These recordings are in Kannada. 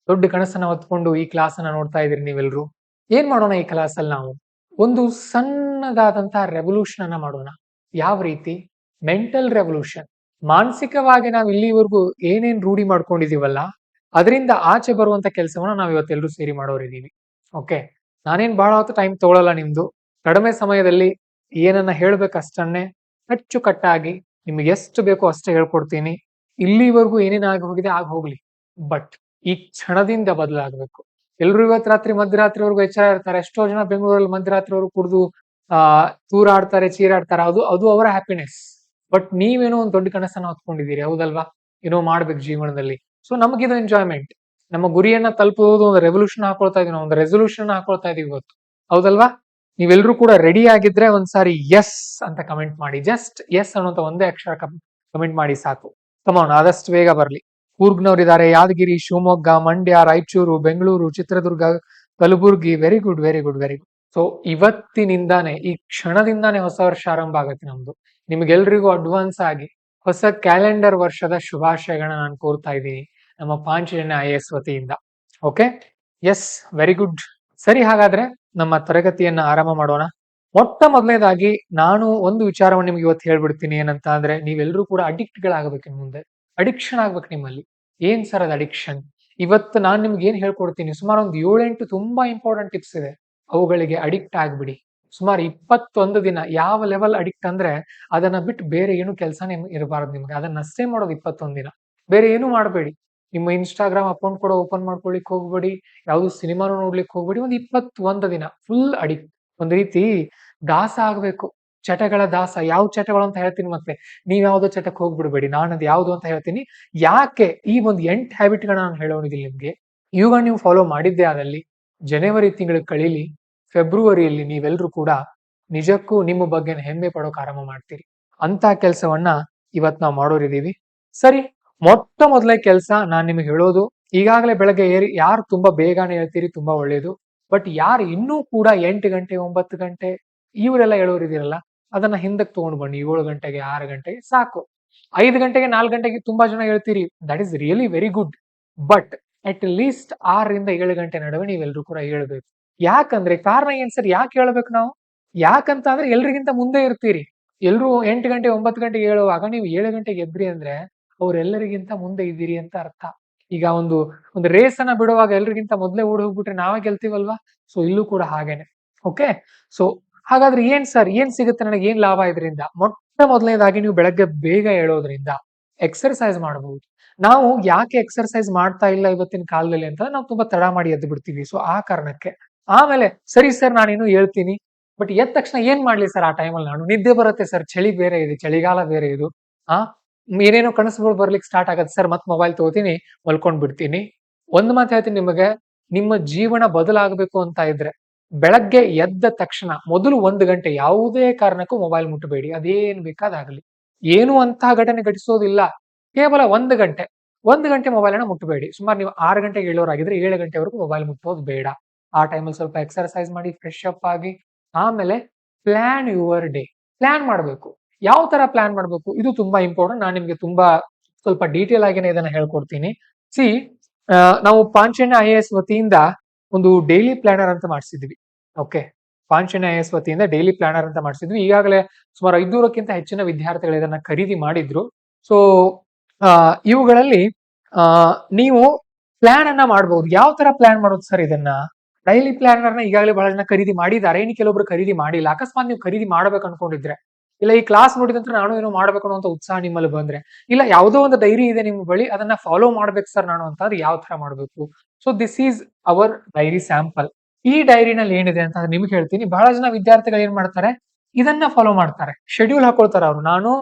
ದೊಡ್ಡ ಕನಸನ್ನ ಹೊತ್ಕೊಂಡು ಈ ಕ್ಲಾಸ್ ಅನ್ನ ನೋಡ್ತಾ ಇದೀರಿ ನೀವೆಲ್ರು. ಏನ್ ಮಾಡೋಣ ಈ ಕ್ಲಾಸ್ ಅಲ್ಲಿ ನಾವು? ಒಂದು ಸಣ್ಣದಾದಂತಹ ರೆವಲ್ಯೂಷನ್ ಅನ್ನ ಮಾಡೋಣ. ಯಾವ ರೀತಿ? Mental revolution. ಮಾನಸಿಕವಾಗಿ ನಾವು ಇಲ್ಲಿವರೆಗೂ ಏನೇನ್ ರೂಢಿ ಮಾಡ್ಕೊಂಡಿದೀವಲ್ಲ, ಅದರಿಂದ ಆಚೆ ಬರುವಂತ ಕೆಲಸವನ್ನ ನಾವ್ ಇವತ್ತೆಲ್ರೂ ಸೇರಿ ಮಾಡೋರಿದೀವಿ. ಓಕೆ, ನಾನೇನ್ ಬಹಳ ಹೊತ್ತು ಟೈಮ್ ತಗೊಳಲ್ಲ ನಿಮ್ದು. ಕಡಿಮೆ ಸಮಯದಲ್ಲಿ ಏನನ್ನ ಹೇಳ್ಬೇಕಷ್ಟನ್ನೇ ಅಚ್ಚುಕಟ್ಟಾಗಿ ನಿಮ್ಗೆ ಎಷ್ಟು ಬೇಕೋ ಅಷ್ಟೇ ಹೇಳ್ಕೊಡ್ತೀನಿ. ಇಲ್ಲಿವರೆಗೂ ಏನೇನ್ ಆಗಿ ಹೋಗಿದೆ ಆಗ ಹೋಗ್ಲಿ, ಬಟ್ ಈ ಕ್ಷಣದಿಂದ ಬದಲಾಗಬೇಕು. ಎಲ್ರು ಇವತ್ ರಾತ್ರಿ ಮಧ್ಯರಾತ್ರಿವರೆಗೂ ಎಚ್ಚರ ಇರ್ತಾರೆ. ಎಷ್ಟೋ ಜನ ಬೆಂಗಳೂರಲ್ಲಿ ಮಧ್ಯರಾತ್ರಿವರೆಗೂ ಕುಡಿದು ತೂರಾಡ್ತಾರೆ, ಚೀರಾಡ್ತಾರೆ. ಅದು ಅದು ಅವರ ಹ್ಯಾಪಿನೆಸ್. ಬಟ್ ನೀವೇನೋ ಒಂದು ದೊಡ್ಡ ಕನಸನ್ನ ಹೊತ್ಕೊಂಡಿದ್ದೀರಿ, ಹೌದಲ್ವಾ? ಏನೋ ಮಾಡ್ಬೇಕು ಜೀವನದಲ್ಲಿ. ಸೊ ನಮಗಿದು ಎಂಜಾಯ್ಮೆಂಟ್. ನಮ್ಮ ಗುರಿಯನ್ನ ತಲುಪುವುದು ಒಂದು ರೆವಲ್ಯೂಷನ್ ಹಾಕೊಳ್ತಾ ಇದೀವಿ, ಒಂದು ರೆಸೊಲ್ಯೂಷನ್ ಹಾಕೊಳ್ತಾ ಇದೀವಿ ಇವತ್ತು, ಹೌದಲ್ವಾ? ನೀವೆಲ್ರೂ ಕೂಡ ರೆಡಿ ಆಗಿದ್ರೆ ಒಂದ್ಸಾರಿ ಎಸ್ ಅಂತ ಕಮೆಂಟ್ ಮಾಡಿ. ಜಸ್ಟ್ ಎಸ್ ಅನ್ನುವಂತ ಒಂದೇ ಅಕ್ಷರ ಕಮೆಂಟ್ ಮಾಡಿ ಸಾಕು. ಕಮಾನ್, ಆದಷ್ಟು ಬೇಗ ಬರ್ಲಿ. ಕೂರ್ಗ್ನವರಿದ್ದಾರೆ, Yadagiri, Shivamogga, Mandya, Raichur, Bengaluru, Chitradurga, Kalaburagi. Very good, very good, very good. So ಇವತ್ತಿನಿಂದಾನೇ, ಈ ಕ್ಷಣದಿಂದಾನೇ ಹೊಸ ವರ್ಷ ಆರಂಭ ಆಗತ್ತೆ ನಮ್ದು. ನಿಮ್ಗೆಲ್ರಿಗೂ ಅಡ್ವಾನ್ಸ್ ಆಗಿ ಹೊಸ ಕ್ಯಾಲೆಂಡರ್ ವರ್ಷದ ಶುಭಾಶಯಗಳನ್ನ ನಾನು ಕೋರ್ತಾ ಇದ್ದೀನಿ ನಮ್ಮ ಪಾಂಚಜನ್ಯ IAS ವತಿಯಿಂದ. Okay, yes, very good. ಸರಿ, ಹಾಗಾದ್ರೆ ನಮ್ಮ ತರಗತಿಯನ್ನ ಆರಂಭ ಮಾಡೋಣ. ಮೊಟ್ಟ ಮೊದಲನೇದಾಗಿ ನಾನು ಒಂದು ವಿಚಾರವನ್ನು ನಿಮ್ಗೆ ಇವತ್ತು ಹೇಳ್ಬಿಡ್ತೀನಿ. ಏನಂತ ಅಂದ್ರೆ, ನೀವೆಲ್ಲರೂ ಕೂಡ ಅಡಿಕ್ಟ್ ಗಳಾಗಬೇಕು. ಇನ್ ಮುಂದೆ ಅಡಿಕ್ಷನ್ ಆಗ್ಬೇಕು ನಿಮ್ಮಲ್ಲಿ. ಏನ್ ಸರ್ ಅದು ಅಡಿಕ್ಷನ್? ಇವತ್ತು ನಾನು ನಿಮ್ಗೆ ಏನ್ ಹೇಳ್ಕೊಡ್ತೀನಿ, ಸುಮಾರು ಒಂದು 7-8 ತುಂಬಾ ಇಂಪಾರ್ಟೆಂಟ್ ಟಿಪ್ಸ್ ಇದೆ. ಅವುಗಳಿಗೆ ಅಡಿಕ್ಟ್ ಆಗ್ಬಿಡಿ. ಸುಮಾರು 21 ದಿನ. ಯಾವ ಲೆವೆಲ್ ಅಡಿಕ್ಟ್ ಅಂದ್ರೆ, ಅದನ್ನ ಬಿಟ್ಟು ಬೇರೆ ಏನು ಕೆಲಸನೇ ಇರಬಾರದು ನಿಮ್ಗೆ. ಅದನ್ನಷ್ಟೇ ಮಾಡೋದು 21 ದಿನ. ಬೇರೆ ಏನು ಮಾಡಬೇಡಿ. ನಿಮ್ಮ ಇನ್ಸ್ಟಾಗ್ರಾಮ್ ಅಕೌಂಟ್ ಕೂಡ ಓಪನ್ ಮಾಡ್ಕೊಳ್ಳಿಕ್ ಹೋಗ್ಬೇಡಿ. ಯಾವ್ದು ಸಿನಿಮಾನು ನೋಡ್ಲಿಕ್ಕೆ ಹೋಗ್ಬೇಡಿ. ಒಂದು 21 ದಿನ ಫುಲ್ ಅಡಿಕ್ಟ್. ಒಂದ್ ರೀತಿ ದಾಸ ಆಗ್ಬೇಕು, ಚಟಗಳ ದಾಸ. ಯಾವ ಚಟಗಳು ಅಂತ ಹೇಳ್ತೀನಿ, ಮತ್ತೆ ನೀವ್ ಯಾವ್ದೋ ಚಟಕ್ಕೆ ಹೋಗ್ಬಿಡ್ಬೇಡಿ. ನಾನು ಅದು ಯಾವ್ದು ಅಂತ ಹೇಳ್ತೀನಿ. ಯಾಕೆ ಈ ಒಂದು 8 ಹ್ಯಾಬಿಟ್ ಗಳನ್ನ ನಾನು ಹೇಳೋಣಿದ್ದೀನಿ ನಿಮ್ಗೆ. ಇವಾಗ ನೀವು ಫಾಲೋ ಮಾಡಿದ್ದೆ ಆದಲ್ಲಿ ಜನವರಿ ತಿಂಗಳು ಕಳೀಲಿ, ಫೆಬ್ರವರಿಯಲ್ಲಿ ನೀವೆಲ್ಲರೂ ಕೂಡ ನಿಜಕ್ಕೂ ನಿಮ್ಮ ಬಗ್ಗೆ ಹೆಮ್ಮೆ ಪಡೋಕೆ ಆರಂಭ ಮಾಡ್ತೀರಿ. ಅಂತ ಕೆಲಸವನ್ನ ಇವತ್ ನಾವು ಮಾಡೋರಿದೀವಿ. ಸರಿ, ಮೊಟ್ಟ ಮೊದಲೇ ಕೆಲಸ ನಾನ್ ನಿಮ್ಗೆ ಹೇಳೋದು, ಈಗಾಗಲೇ ಬೆಳಗ್ಗೆ ಯಾರು ತುಂಬಾ ಬೇಗನೆ ಹೇಳ್ತೀರಿ ತುಂಬಾ ಒಳ್ಳೇದು. ಬಟ್ ಯಾರು ಇನ್ನೂ ಕೂಡ 8 ಗಂಟೆ 9 ಗಂಟೆ ಇವರೆಲ್ಲ ಹೇಳೋರಿದಿರಲ್ಲ, ಅದನ್ನ ಹಿಂದಕ್ಕೆ ತಗೊಂಡು ಬನ್ನಿ. 7 ಗಂಟೆಗೆ 6 ಗಂಟೆಗೆ ಸಾಕು. 5 ಗಂಟೆಗೆ 4 ಗಂಟೆಗೆ ತುಂಬಾ ಜನ ಹೇಳ್ತೀರಿ, that is really very good. But at least 6ರಿಂದ 7 ಗಂಟೆ ನಡುವೆ ನೀವೆಲ್ಲರೂ ಕೂಡ ಹೇಳ್ಬೇಕು. ಯಾಕಂದ್ರೆ ಕಾರಣ ಏನ್ ಸರ್, ಯಾಕೆ ಹೇಳ್ಬೇಕು ನಾವು? ಯಾಕಂತ ಅಂದ್ರೆ ಎಲ್ರಿಗಿಂತ ಮುಂದೆ ಇರ್ತೀರಿ. ಎಲ್ರು 8 ಗಂಟೆ 9 ಗಂಟೆಗೆ ಹೇಳುವಾಗ ನೀವು 7 ಗಂಟೆಗೆ ಎದ್ರಿ ಅಂದ್ರೆ ಅವ್ರೆಲ್ಲರಿಗಿಂತ ಮುಂದೆ ಇದ್ದೀರಿ ಅಂತ ಅರ್ಥ. ಈಗ ಒಂದು ರೇಸ್ ಅನ್ನ ಬಿಡುವಾಗ ಎಲ್ರಿಗಿಂತ ಮೊದ್ಲೇ ಓಡಿ ಹೋಗ್ಬಿಟ್ರೆ ನಾವೇ ಗೆಲ್ತೀವಲ್ವಾ? ಸೊ ಇಲ್ಲೂ ಕೂಡ ಹಾಗೇನೆ. ಓಕೆ, ಸೊ ಹಾಗಾದ್ರೆ ಏನ್ ಸರ್, ಏನ್ ಸಿಗುತ್ತೆ ನನಗೆ, ಏನ್ ಲಾಭ ಇದರಿಂದ? ಮೊಟ್ಟ ಮೊದಲನೇದಾಗಿ ನೀವು ಬೆಳಗ್ಗೆ ಬೇಗ ಹೇಳೋದ್ರಿಂದ ಎಕ್ಸರ್ಸೈಸ್ ಮಾಡಬಹುದು. ನಾವು ಯಾಕೆ ಎಕ್ಸರ್ಸೈಸ್ ಮಾಡ್ತಾ ಇಲ್ಲ ಇವತ್ತಿನ ಕಾಲದಲ್ಲಿ ಅಂತ, ನಾವು ತುಂಬಾ ತಡ ಮಾಡಿ ಎದ್ದು ಬಿಡ್ತೀವಿ. ಸೊ ಆ ಕಾರಣಕ್ಕೆ. ಆಮೇಲೆ ಸರಿ ಸರ್ ನಾನೇನು ಹೇಳ್ತೀನಿ, ಬಟ್ ಎದ್ದ ತಕ್ಷಣ ಏನ್ ಮಾಡ್ಲಿ ಸರ್? ಆ ಟೈಮಲ್ಲಿ ನಾನು ನಿದ್ದೆ ಬರುತ್ತೆ ಸರ್, ಚಳಿ ಬೇರೆ ಇದೆ, ಚಳಿಗಾಲ ಬೇರೆ ಇದು. ಆ ಏನೇನೋ ಕನಸುಗಳು ಬರ್ಲಿಕ್ಕೆ ಸ್ಟಾರ್ಟ್ ಆಗತ್ತೆ ಸರ್, ಮತ್ ಮೊಬೈಲ್ ತಗೋತೀನಿ, ಮಲ್ಕೊಂಡ್ ಬಿಡ್ತೀನಿ. ಒಂದ್ ಮಾತು ಹೇಳ್ತೀನಿ ನಿಮಗೆ, ನಿಮ್ಮ ಜೀವನ ಬದಲಾಗಬೇಕು ಅಂತ ಇದ್ರೆ ಬೆಳಗ್ಗೆ ಎದ್ದ ತಕ್ಷಣ ಮೊದಲು 1 ಗಂಟೆ ಯಾವುದೇ ಕಾರಣಕ್ಕೂ ಮೊಬೈಲ್ ಮುಟ್ಟಬೇಡಿ. ಅದೇನ್ ಬೇಕಾದಾಗಲಿ, ಏನು ಅಂತಹ ಘಟನೆ ಘಟಿಸೋದಿಲ್ಲ. ಕೇವಲ 1 ಗಂಟೆ ಮೊಬೈಲ್ ಅನ್ನ ಮುಟ್ಟಬೇಡಿ. ಸುಮಾರು ನೀವು 6 ಗಂಟೆಗೆ ಹೇಳೋರಾಗಿದ್ರೆ 7 ಗಂಟೆವರೆಗೂ ಮೊಬೈಲ್ ಮುಟ್ಟೋದು ಬೇಡ. ಆ ಟೈಮಲ್ಲಿ ಸ್ವಲ್ಪ ಎಕ್ಸರ್ಸೈಸ್ ಮಾಡಿ, ಫ್ರೆಶ್ ಅಪ್ ಆಗಿ, ಆಮೇಲೆ ಪ್ಲಾನ್ ಯುವರ್ ಡೇ. ಪ್ಲಾನ್ ಮಾಡಬೇಕು. ಯಾವ ತರ ಪ್ಲಾನ್ ಮಾಡಬೇಕು, ಇದು ತುಂಬಾ ಇಂಪಾರ್ಟೆಂಟ್. ನಾನು ನಿಮ್ಗೆ ತುಂಬಾ ಸ್ವಲ್ಪ ಡೀಟೇಲ್ ಆಗಿನೇ ಇದನ್ನ ಹೇಳ್ಕೊಡ್ತೀನಿ. ಸಿ, ನಾವು ಪಾಂಚಜನ್ಯ IAS ವತಿಯಿಂದ ಒಂದು ಡೈಲಿ ಪ್ಲಾನರ್ ಅಂತ ಮಾಡಿಸಿದ್ವಿ. ಓಕೆ, ಪಾಂಚಜನ್ಯ IAS ವತಿಯಿಂದ ಡೈಲಿ ಪ್ಲಾನರ್ ಅಂತ ಮಾಡಿಸಿದ್ವಿ. ಈಗಾಗಲೇ ಸುಮಾರು 500ಕ್ಕಿಂತ ಹೆಚ್ಚಿನ ವಿದ್ಯಾರ್ಥಿಗಳು ಇದನ್ನ ಖರೀದಿ ಮಾಡಿದ್ರು. ಸೊ ಇವುಗಳಲ್ಲಿ ನೀವು ಪ್ಲಾನ್ ಅನ್ನ ಮಾಡಬಹುದು. ಯಾವ ತರ ಪ್ಲಾನ್ ಮಾಡೋದು ಸರ್ ಇದನ್ನ? ಡೈಲಿ ಪ್ಲಾನರ್ ನ ಈಗಾಗಲೇ ಬಹಳ ಜನ ಖರೀದಿ ಮಾಡಿದ್ದಾರೆ, ಇನ್ನು ಕೆಲವೊಬ್ರು ಖರೀದಿ ಮಾಡಿಲ್ಲ. ಅಕಸ್ಮಾತ್ ನೀವು ಖರೀದಿ ಮಾಡ್ಬೇಕು ಅನ್ಕೊಂಡಿದ್ರೆ, ಇಲ್ಲ ಈ ಕ್ಲಾಸ್ ನೋಡಿದಂತ ನಾನು ಏನೋ ಮಾಡ್ಬೇಕು ಅನ್ನೋ ಉತ್ಸಾಹ ನಿಮ್ಮಲ್ಲಿ ಬಂದ್ರೆ, ಇಲ್ಲ ಯಾವುದೋ ಒಂದು ಡೈರಿ ಇದೆ ನಿಮ್ಮ ಬಳಿ, ಅದನ್ನ ಫಾಲೋ ಮಾಡ್ಬೇಕು ಸರ್ ನಾನು ಅಂತ, ಯಾವ ತರ ಮಾಡ್ಬೇಕು? So this is our dairy sample. ಈ ಡೈರಿನಲ್ಲಿ ಏನಿದೆ ಅಂತ ನಿಮ್ಗೆ ಹೇಳ್ತೀನಿ. ಬಹಳ ಜನ ವಿದ್ಯಾರ್ಥಿಗಳು ಏನ್ ಮಾಡ್ತಾರೆ, ಇದನ್ನ ಫಾಲೋ ಮಾಡ್ತಾರೆ. ಶೆಡ್ಯೂಲ್ ಹಾಕೊಳ್ತಾರೆ ಅವರು. ನಾನು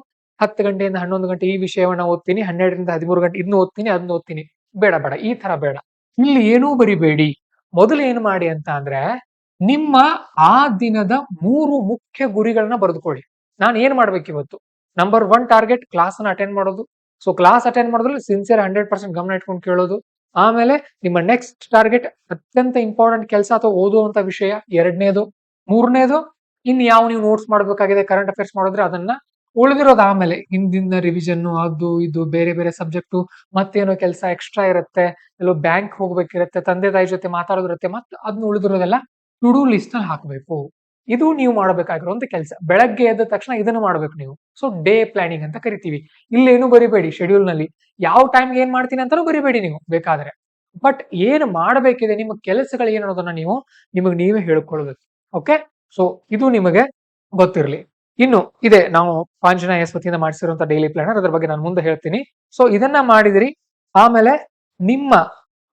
10 ಗಂಟೆಯಿಂದ 11 ಗಂಟೆ ಈ ವಿಷಯವನ್ನ ಓದ್ತೀನಿ, 12ರಿಂದ 13 ಗಂಟೆ ಇದನ್ನ ಓದ್ತೀನಿ, ಅದನ್ನ ಓದ್ತೀನಿ. ಬೇಡ ಬೇಡ, ಈ ತರ ಬೇಡ. ಇಲ್ಲಿ ಏನೂ ಬರಿಬೇಡಿ. ಮೊದಲು ಏನು ಮಾಡಿ ಅಂತ ಅಂದ್ರೆ, ನಿಮ್ಮ ಆ ದಿನದ 3 ಮುಖ್ಯ ಗುರಿಗಳನ್ನ ಬರೆದುಕೊಳ್ಳಿ. ನಾನು ಏನ್ ಮಾಡ್ಬೇಕು ಇವತ್ತು? ನಂಬರ್ 1 ಟಾರ್ಗೆಟ್ ಕ್ಲಾಸ್ ಅನ್ನ ಅಟೆಂಡ್ ಮಾಡೋದು. ಸೊ ಕ್ಲಾಸ್ ಅಟೆಂಡ್ ಮಾಡೋದ್ರಲ್ಲಿ ಸಿನ್ಸಿಯರ್ 100% ಗಮನ ಇಟ್ಕೊಂಡು ಕೇಳೋದು. ಆಮೇಲೆ ನಿಮ್ಮ ನೆಕ್ಸ್ಟ್ ಟಾರ್ಗೆಟ್ ಅತ್ಯಂತ ಇಂಪಾರ್ಟೆಂಟ್ ಕೆಲಸ ಅಥವಾ ಓದುವಂತ ವಿಷಯ 2ನೇದು. 3ನೇದು, ಇನ್ ಯಾವ ನೀವು ನೋಟ್ಸ್ ಮಾಡ್ಬೇಕಾಗಿದೆ, ಕರೆಂಟ್ ಅಫೇರ್ಸ್ ಮಾಡಿದ್ರೆ ಅದನ್ನ ಉಳಿದಿರೋದು ಆಮೇಲೆ ಹಿಂದಿನ ರಿವಿಷನ್ ಅದು ಇದು ಬೇರೆ ಬೇರೆ ಸಬ್ಜೆಕ್ಟು ಮತ್ತೇನೋ ಕೆಲಸ ಎಕ್ಸ್ಟ್ರಾ ಇರುತ್ತೆ, ಎಲ್ಲೋ ಬ್ಯಾಂಕ್ ಹೋಗ್ಬೇಕಿರುತ್ತೆ, ತಂದೆ ತಾಯಿ ಜೊತೆ ಮಾತಾಡೋದಿರುತ್ತೆ, ಮತ್ತೆ ಅದನ್ನ ಉಳಿದಿರೋದೆಲ್ಲ ಟು ಡೂ ಲಿಸ್ಟ್ ಅಲ್ಲಿ ಹಾಕಬೇಕು. ಇದು ನೀವು ಮಾಡಬೇಕಾಗಿರುವಂತ ಕೆಲಸ. ಬೆಳಗ್ಗೆ ಎದ್ದ ತಕ್ಷಣ ಇದನ್ನು ಮಾಡ್ಬೇಕು ನೀವು. ಸೊ ಡೇ ಪ್ಲಾನಿಂಗ್ ಅಂತ ಕರಿತೀವಿ. ಇಲ್ಲೇನು ಬರಿಬೇಡಿ ಶೆಡ್ಯೂಲ್ ನಲ್ಲಿ, ಯಾವ ಟೈಮ್ಗೆ ಏನ್ ಮಾಡ್ತೀನಿ ಅಂತಾನೂ ಬರಿಬೇಡಿ ನೀವು ಬೇಕಾದ್ರೆ. ಬಟ್ ಏನ್ ಮಾಡಬೇಕಿದೆ, ನಿಮ್ಮ ಕೆಲಸಗಳು ಏನು ಅನ್ನೋದನ್ನ ನೀವು ನಿಮಗೆ ನೀವೇ ಹೇಳ್ಕೊಳ್ಬೇಕು. ಓಕೆ, ಸೊ ಇದು ನಿಮಗೆ ಗೊತ್ತಿರಲಿ. ಇನ್ನು ಇದೆ ನಾವು ಆಂಜನೇಯ ವತಿಯಿಂದ ಮಾಡಿಸಿರುವಂತ ಡೈಲಿ ಪ್ಲಾನರ್, ಅದ್ರ ಬಗ್ಗೆ ನಾನು ಮುಂದೆ ಹೇಳ್ತೀನಿ. ಸೊ ಇದನ್ನ ಮಾಡಿದ್ರಿ ಆಮೇಲೆ ನಿಮ್ಮ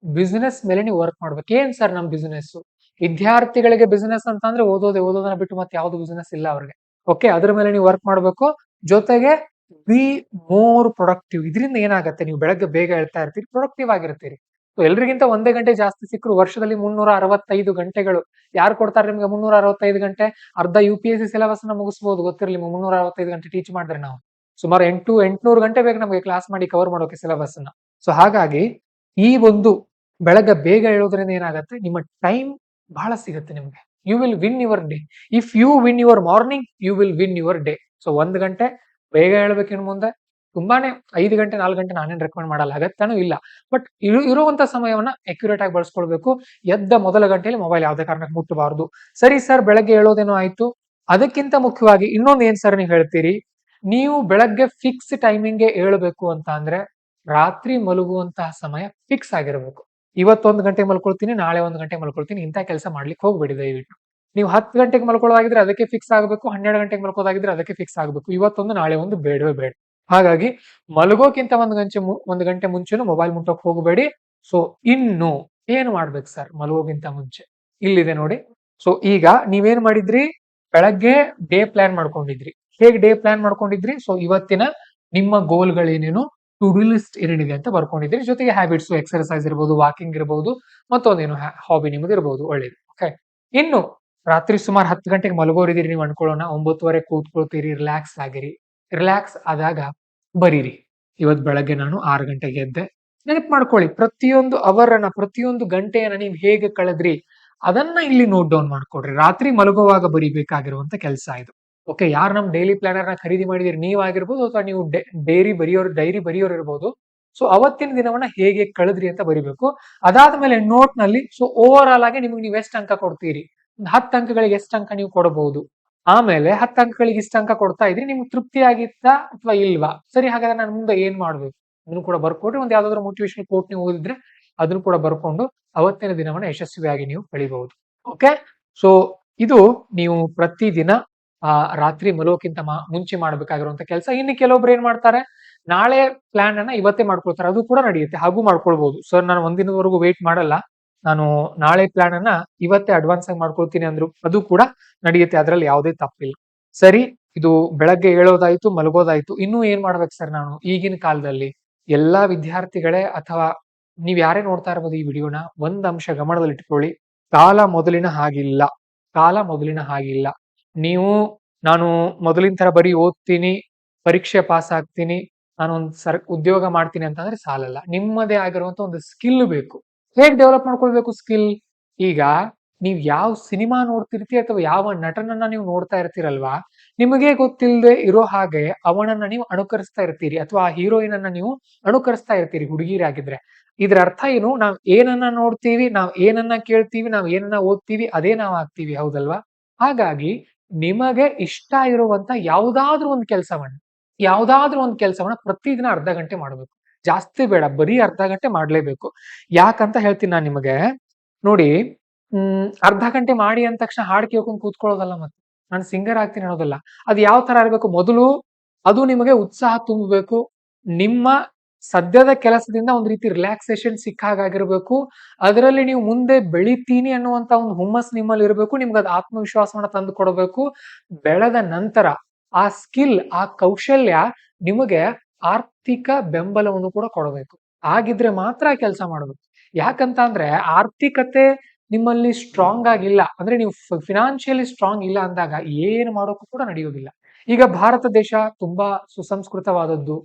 ಬಿಸ್ನೆಸ್ ಮೇಲೆ ನೀವು ವರ್ಕ್ ಮಾಡ್ಬೇಕು. ಏನ್ ಸರ್ ನಮ್ ಬಿಸ್ನೆಸ್? ವಿದ್ಯಾರ್ಥಿಗಳಿಗೆ ಬಿಸ್ನೆಸ್ ಅಂತ ಅಂದ್ರೆ ಓದೋದನ್ನ ಬಿಟ್ಟು ಮತ್ತೆ ಯಾವ್ದು ಬಿಸ್ನೆಸ್ ಇಲ್ಲ ಅವ್ರಿಗೆ. ಓಕೆ, ಅದ್ರ ಮೇಲೆ ನೀವು ವರ್ಕ್ ಮಾಡ್ಬೇಕು. ಜೊತೆಗೆ ಬಿ ಮೋರ್ ಪ್ರೊಡಕ್ಟಿವ್. ಇದರಿಂದ ಏನಾಗುತ್ತೆ, ನೀವು ಬೆಳಗ್ಗೆ ಬೇಗ ಹೇಳ್ತಾ ಇರ್ತೀರಿ, ಪ್ರೊಡಕ್ಟಿವ್ ಆಗಿರ್ತೀರಿ. ಸೊ ಎಲ್ರಿಗಿಂತ ಒಂದೇ ಗಂಟೆ ಜಾಸ್ತಿ ಸಿಕ್ಕರು ವರ್ಷದಲ್ಲಿ 365 ಗಂಟೆಗಳು. ಯಾರು ಕೊಡ್ತಾರೆ ನಿಮ್ಗೆ 365 ಗಂಟೆ? ಅರ್ಧ UPSC ಸಿಲೆಬಸ್ ನ ಮುಗಿಸಬಹುದು, ಗೊತ್ತಿರಲಿ. 365 ಗಂಟೆ ಟೀಚ್ ಮಾಡಿದ್ರೆ ನಾವು ಸುಮಾರು 800 ಗಂಟೆ ಬೇಕು ನಮಗೆ ಕ್ಲಾಸ್ ಮಾಡಿ ಕವರ್ ಮಾಡೋಕೆ ಸಿಲೆಬಸ್ ಅನ್ನ. ಸೊ ಹಾಗಾಗಿ ಈ ಒಂದು ಬೆಳಗ್ಗೆ ಬೇಗ ಹೇಳೋದ್ರಿಂದ ಏನಾಗುತ್ತೆ, ನಿಮ್ಮ ಟೈಮ್ ಬಹಳ ಸಿಗುತ್ತೆ ನಿಮ್ಗೆ. You will win your day. If you win your morning, you will win your day. So 1 ಗಂಟೆ ಬೇಗ ಹೇಳ್ಬೇಕು ಇನ್ನು ಮುಂದೆ. ತುಂಬಾನೇ 5 ಗಂಟೆ 4 ಗಂಟೆ ನಾನೇನ್ ರೆಕಮೆಂಡ್ ಮಾಡಲ್ಲ, ಅಗತ್ಯನೂ ಇಲ್ಲ. ಬಟ್ ಇರುವಂತ ಸಮಯವನ್ನ ಅಕ್ಯುರೇಟ್ ಆಗಿ ಬಳಸ್ಕೊಳ್ಬೇಕು. ಎದ್ದ ಮೊದಲ ಗಂಟೆಯಲ್ಲಿ ಮೊಬೈಲ್ ಯಾವುದೇ ಕಾರಣಕ್ಕೆ ಮುಟ್ಟಬಾರದು. ಸರಿ ಸರ್, ಬೆಳಗ್ಗೆ ಹೇಳೋದೇನೋ ಆಯ್ತು. ಅದಕ್ಕಿಂತ ಮುಖ್ಯವಾಗಿ ಇನ್ನೊಂದು ಏನ್ ಸರ್ ನೀವು ಹೇಳ್ತೀರಿ, ನೀವು ಬೆಳಗ್ಗೆ ಫಿಕ್ಸ್ ಟೈಮಿಂಗ್ಗೆ ಹೇಳ್ಬೇಕು ಅಂತ ಅಂದ್ರೆ ರಾತ್ರಿ ಮಲಗುವಂತಹ ಸಮಯ ಫಿಕ್ಸ್ ಆಗಿರಬೇಕು. ಇವತ್ತೊಂದು ಗಂಟೆ ಮಲ್ಕೊಳ್ತೀನಿ, ನಾಳೆ 1 ಗಂಟೆ ಮಲ್ಕೊಳ್ತೀನಿ, ಇಂಥ ಕೆಲಸ ಮಾಡ್ಲಿಕ್ಕೆ ಹೋಗ್ಬೇಡಿ ದಯವಿಟ್ಟು. ನೀವು 10 ಗಂಟೆಗೆ ಮಲ್ಕೊಳ್ಳೋದಾಗಿದ್ರೆ ಅದಕ್ಕೆ ಫಿಕ್ಸ್ ಆಗಬೇಕು, 12 ಗಂಟೆಗೆ ಮಲ್ಕೋದಾಗಿದ್ರೆ ಅದಕ್ಕೆ ಫಿಕ್ಸ್ ಆಗಬೇಕು. ಇವತ್ತೊಂದು ನಾಳೆ ಒಂದು ಬೇಡವೇ ಬೇಡ. ಹಾಗಾಗಿ ಮಲಗೋಕ್ಕಿಂತ 1 ಗಂಟೆ ಮುಂಚೆನೂ ಮೊಬೈಲ್ ಮುಟ್ಟೋಕ್ ಹೋಗಬೇಡಿ. ಸೊ ಇನ್ನು ಏನು ಮಾಡ್ಬೇಕು ಸರ್ ಮಲಗೋಕ್ಕಿಂತ ಮುಂಚೆ? ಇಲ್ಲಿದೆ ನೋಡಿ. ಸೊ ಈಗ ನೀವೇನ್ ಮಾಡಿದ್ರಿ, ಬೆಳಗ್ಗೆ ಡೇ ಪ್ಲಾನ್ ಮಾಡ್ಕೊಂಡಿದ್ರಿ. ಹೇಗೆ ಡೇ ಪ್ಲಾನ್ ಮಾಡ್ಕೊಂಡಿದ್ರಿ? ಸೊ ಇವತ್ತಿನ ನಿಮ್ಮ ಗೋಲ್ಗಳೇನೇನು, ಟು ಡು ಲಿಸ್ಟ್ ಏನೇನಿದೆ ಅಂತ ಬರ್ಕೊಂಡಿದ್ರಿ. ಜೊತೆಗೆ ಹ್ಯಾಬಿಟ್ಸ್, ಎಕ್ಸರ್ಸೈಸ್ ಇರಬಹುದು, ವಾಕಿಂಗ್ ಇರಬಹುದು, ಮತ್ತೊಂದೇನು ಹಾಬಿ ನಿಮ್ದು ಇರಬಹುದು. ಒಳ್ಳೇದು. ಓಕೆ, ಇನ್ನು ರಾತ್ರಿ ಸುಮಾರು 10 ಗಂಟೆಗೆ ಮಲಗೋರಿದಿರಿ ನೀವು ಅನ್ಕೊಳ್ಳೋಣ. 9:30 ಕೂತ್ಕೊಳ್ತೀರಿ, ರಿಲ್ಯಾಕ್ಸ್ ಆಗಿರಿ. ರಿಲ್ಯಾಕ್ಸ್ ಆದಾಗ ಬರೀರಿ, ಇವತ್ ಬೆಳಗ್ಗೆ ನಾನು 6 ಗಂಟೆಗೆ ಎದ್ದೆ. ನೆನಪು ಮಾಡ್ಕೊಳ್ಳಿ, ಪ್ರತಿಯೊಂದು ಅವರನ್ನ, ಪ್ರತಿಯೊಂದು ಗಂಟೆಯನ್ನ ನೀವು ಹೇಗೆ ಕಳೆದ್ರಿ ಅದನ್ನ ಇಲ್ಲಿ ನೋಟ್ ಡೌನ್ ಮಾಡ್ಕೊಡ್ರಿ. ರಾತ್ರಿ ಮಲಗುವಾಗ ಬರೀಬೇಕಾಗಿರುವಂತ ಕೆಲಸ ಇದು. ಓಕೆ, ಯಾರು ನಮ್ ಡೈಲಿ ಪ್ಲಾನರ್ ನ ಖರೀದಿ ಮಾಡಿದಿರಿ, ನೀವಾಗಿರ್ಬೋದು ಅಥವಾ ನೀವು ಡೈರಿ ಬರೆಯೋರು ಇರ್ಬೋದು. ಸೊ ಅವತ್ತಿನ ದಿನವನ್ನ ಹೇಗೆ ಕಳೆದ್ರಿ ಅಂತ ಬರಿಬೇಕು. ಅದಾದ್ಮೇಲೆ ನೋಟ್ ನಲ್ಲಿ ಸೊ ಓವರ್ ಆಲ್ ಆಗಿ ನಿಮ್ಗೆ ನೀವು ಎಷ್ಟು ಅಂಕ ಕೊಡ್ತೀರಿ, 10 ಅಂಕಗಳಿಗೆ ಎಷ್ಟು ಅಂಕ ನೀವು ಕೊಡಬಹುದು. ಆಮೇಲೆ 10 ಅಂಕಗಳಿಗೆ ಇಷ್ಟ ಅಂಕ ಕೊಡ್ತಾ ಇದ್ರಿ, ನಿಮ್ಗೆ ತೃಪ್ತಿ ಆಗಿತ್ತಾ ಅಥವಾ ಇಲ್ವಾ? ಸರಿ, ಹಾಗಾದ್ರೆ ನಾನು ಮುಂದೆ ಏನ್ ಮಾಡ್ಬೇಕು ಅದನ್ನು ಕೂಡ ಬರ್ಕೊಡ್ರಿ. ಒಂದ್ ಯಾವ್ದಾದ್ರು ಮೋಟಿವೇಶನಲ್ ಕೋಟ್ ನೀವು ಓದಿದ್ರೆ ಅದನ್ನು ಕೂಡ ಬರ್ಕೊಂಡು ಅವತ್ತಿನ ದಿನವನ್ನ ಯಶಸ್ವಿಯಾಗಿ ನೀವು ಕಳಿಬಹುದು. ಓಕೆ, ಸೊ ಇದು ನೀವು ಪ್ರತಿದಿನ ರಾತ್ರಿ ಮಲಗೋಕ್ಕಿಂತ ಮುಂಚೆ ಮಾಡ್ಬೇಕಾಗಿರುವಂತ ಕೆಲಸ. ಇನ್ನು ಕೆಲವೊಬ್ರು ಏನ್ ಮಾಡ್ತಾರೆ, ನಾಳೆ ಪ್ಲಾನ್ ಅನ್ನ ಇವತ್ತೇ ಮಾಡ್ಕೊಳ್ತಾರೆ. ಅದು ಕೂಡ ನಡೆಯುತ್ತೆ, ಹಾಗೂ ಮಾಡ್ಕೊಳ್ಬಹುದು. ಸರ್ ನಾನು ಒಂದಿನದವರೆಗೂ ವೇಟ್ ಮಾಡಲ್ಲ, ನಾನು ನಾಳೆ ಪ್ಲಾನ್ ಅನ್ನ ಇವತ್ತೇ ಅಡ್ವಾನ್ಸ್ ಆಗಿ ಮಾಡ್ಕೊಳ್ತೀನಿ ಅಂದ್ರು ಅದು ಕೂಡ ನಡೆಯುತ್ತೆ. ಅದ್ರಲ್ಲಿ ಯಾವುದೇ ತಪ್ಪಿಲ್ಲ. ಸರಿ, ಇದು ಬೆಳಗ್ಗೆ ಏಳೋದಾಯ್ತು, ಮಲಗೋದಾಯ್ತು. ಇನ್ನೂ ಏನ್ ಮಾಡ್ಬೇಕು ಸರ್ ನಾನು ಈಗಿನ ಕಾಲದಲ್ಲಿ? ಎಲ್ಲಾ ವಿದ್ಯಾರ್ಥಿಗಳೇ ಅಥವಾ ನೀವ್ ಯಾರೇ ನೋಡ್ತಾ ಇರ್ಬೋದು ಈ ವಿಡಿಯೋನ, ಒಂದ್ ಅಂಶ ಗಮನದಲ್ಲಿ ಇಟ್ಕೊಳ್ಳಿ. ಕಾಲ ಮೊದಲಿನ ಹಾಗಿಲ್ಲ. ಕಾಲ ಮೊದಲಿನ ಹಾಗಿಲ್ಲ. ನೀವು ನಾನು ಮೊದಲಿನ ತರ ಬರೀ ಓದ್ತೀನಿ, ಪರೀಕ್ಷೆ ಪಾಸ್ ಆಗ್ತೀನಿ, ನಾನೊಂದ್ ಉದ್ಯೋಗ ಮಾಡ್ತೀನಿ ಅಂತಂದ್ರೆ ಸಾಲಲ್ಲ. ನಿಮ್ಮದೇ ಆಗಿರುವಂತ ಒಂದು ಸ್ಕಿಲ್ ಬೇಕು. ಹೇಗ್ ಡೆವಲಪ್ ಮಾಡ್ಕೊಳ್ಬೇಕು ಸ್ಕಿಲ್? ಈಗ ನೀವ್ ಯಾವ ಸಿನಿಮಾ ನೋಡ್ತಿರ್ತೀರಿ ಅಥವಾ ಯಾವ ನಟನನ್ನ ನೀವು ನೋಡ್ತಾ ಇರ್ತೀರಲ್ವಾ, ನಿಮಗೆ ಗೊತ್ತಿಲ್ಲದೆ ಇರೋ ಹಾಗೆ ಅವನನ್ನ ನೀವು ಅನುಕರಿಸ್ತಾ ಇರ್ತೀರಿ, ಅಥವಾ ಆ ಹೀರೋಯಿನ್ ಅನ್ನ ನೀವು ಅನುಕರಿಸ್ತಾ ಇರ್ತೀರಿ ಹುಡುಗಿರಾಗಿದ್ರೆ. ಇದ್ರ ಅರ್ಥ ಏನು? ನಾವ್ ಏನನ್ನ ನೋಡ್ತೀವಿ, ನಾವ್ ಏನನ್ನ ಕೇಳ್ತೀವಿ, ನಾವ್ ಏನನ್ನ ಓದ್ತೀವಿ, ಅದೇ ನಾವ್ ಆಗ್ತೀವಿ, ಹೌದಲ್ವಾ? ಹಾಗಾಗಿ ನಿಮಗೆ ಇಷ್ಟ ಇರುವಂತ ಯಾವ್ದಾದ್ರೂ ಒಂದ್ ಕೆಲ್ಸವನ್ನ ಪ್ರತಿದಿನ ಅರ್ಧ ಗಂಟೆ ಮಾಡ್ಬೇಕು. ಜಾಸ್ತಿ ಬೇಡ, ಬರೀ ಅರ್ಧ ಗಂಟೆ ಮಾಡ್ಲೇಬೇಕು. ಯಾಕಂತ ಹೇಳ್ತೀನಿ ನಾನ್ ನಿಮಗೆ. ನೋಡಿ, ಅರ್ಧ ಗಂಟೆ ಮಾಡಿ ಅಂದ ತಕ್ಷಣ ಹಾಡ್ ಕೇಳ್ಕೊಂಡ್ ಕೂತ್ಕೊಳ್ಳೋದಲ್ಲ, ಮತ್ತೆ ನಾನು ಸಿಂಗರ್ ಆಗ್ತೀನಿ ಅನ್ನೋದಲ್ಲ. ಅದು ಯಾವ ತರ ಇರ್ಬೇಕು, ಮೊದಲು ಅದು ನಿಮಗೆ ಉತ್ಸಾಹ ತುಂಬಬೇಕು. ನಿಮ್ಮ ಸದ್ಯದ ಕೆಲಸದಿಂದ ಒಂದ್ ರೀತಿ ರಿಲ್ಯಾಕ್ಸೇಷನ್ ಸಿಕ್ಕಾಗಿರ್ಬೇಕು. ಅದರಲ್ಲಿ ನೀವು ಮುಂದೆ ಬೆಳಿತೀನಿ ಅನ್ನುವಂತ ಒಂದು ಹುಮ್ಮಸ್ ನಿಮ್ಮಲ್ಲಿ ಇರಬೇಕು. ನಿಮ್ಗೆ ಅದು ಆತ್ಮವಿಶ್ವಾಸವನ್ನ ತಂದು ಕೊಡಬೇಕು. ಬೆಳೆದ ನಂತರ ಆ ಸ್ಕಿಲ್, ಆ ಕೌಶಲ್ಯ ನಿಮಗೆ ಆರ್ಥಿಕ ಬೆಂಬಲವನ್ನು ಕೂಡ ಕೊಡಬೇಕು. ಆಗಿದ್ರೆ ಮಾತ್ರ ಕೆಲಸ ಮಾಡಬೇಕು. ಯಾಕಂತ ಅಂದ್ರೆ ಆರ್ಥಿಕತೆ ನಿಮ್ಮಲ್ಲಿ ಸ್ಟ್ರಾಂಗ್ ಆಗಿಲ್ಲ ಅಂದ್ರೆ, ನೀವು ಫಿನಾನ್ಷಿಯಲಿ ಸ್ಟ್ರಾಂಗ್ ಇಲ್ಲ ಅಂದಾಗ ಏನು ಮಾಡೋಕ್ಕೂ ಕೂಡ ನಡೆಯುವುದಿಲ್ಲ. ಈಗ ಭಾರತ ದೇಶ ತುಂಬಾ ಸುಸಂಸ್ಕೃತವಾದದ್ದು,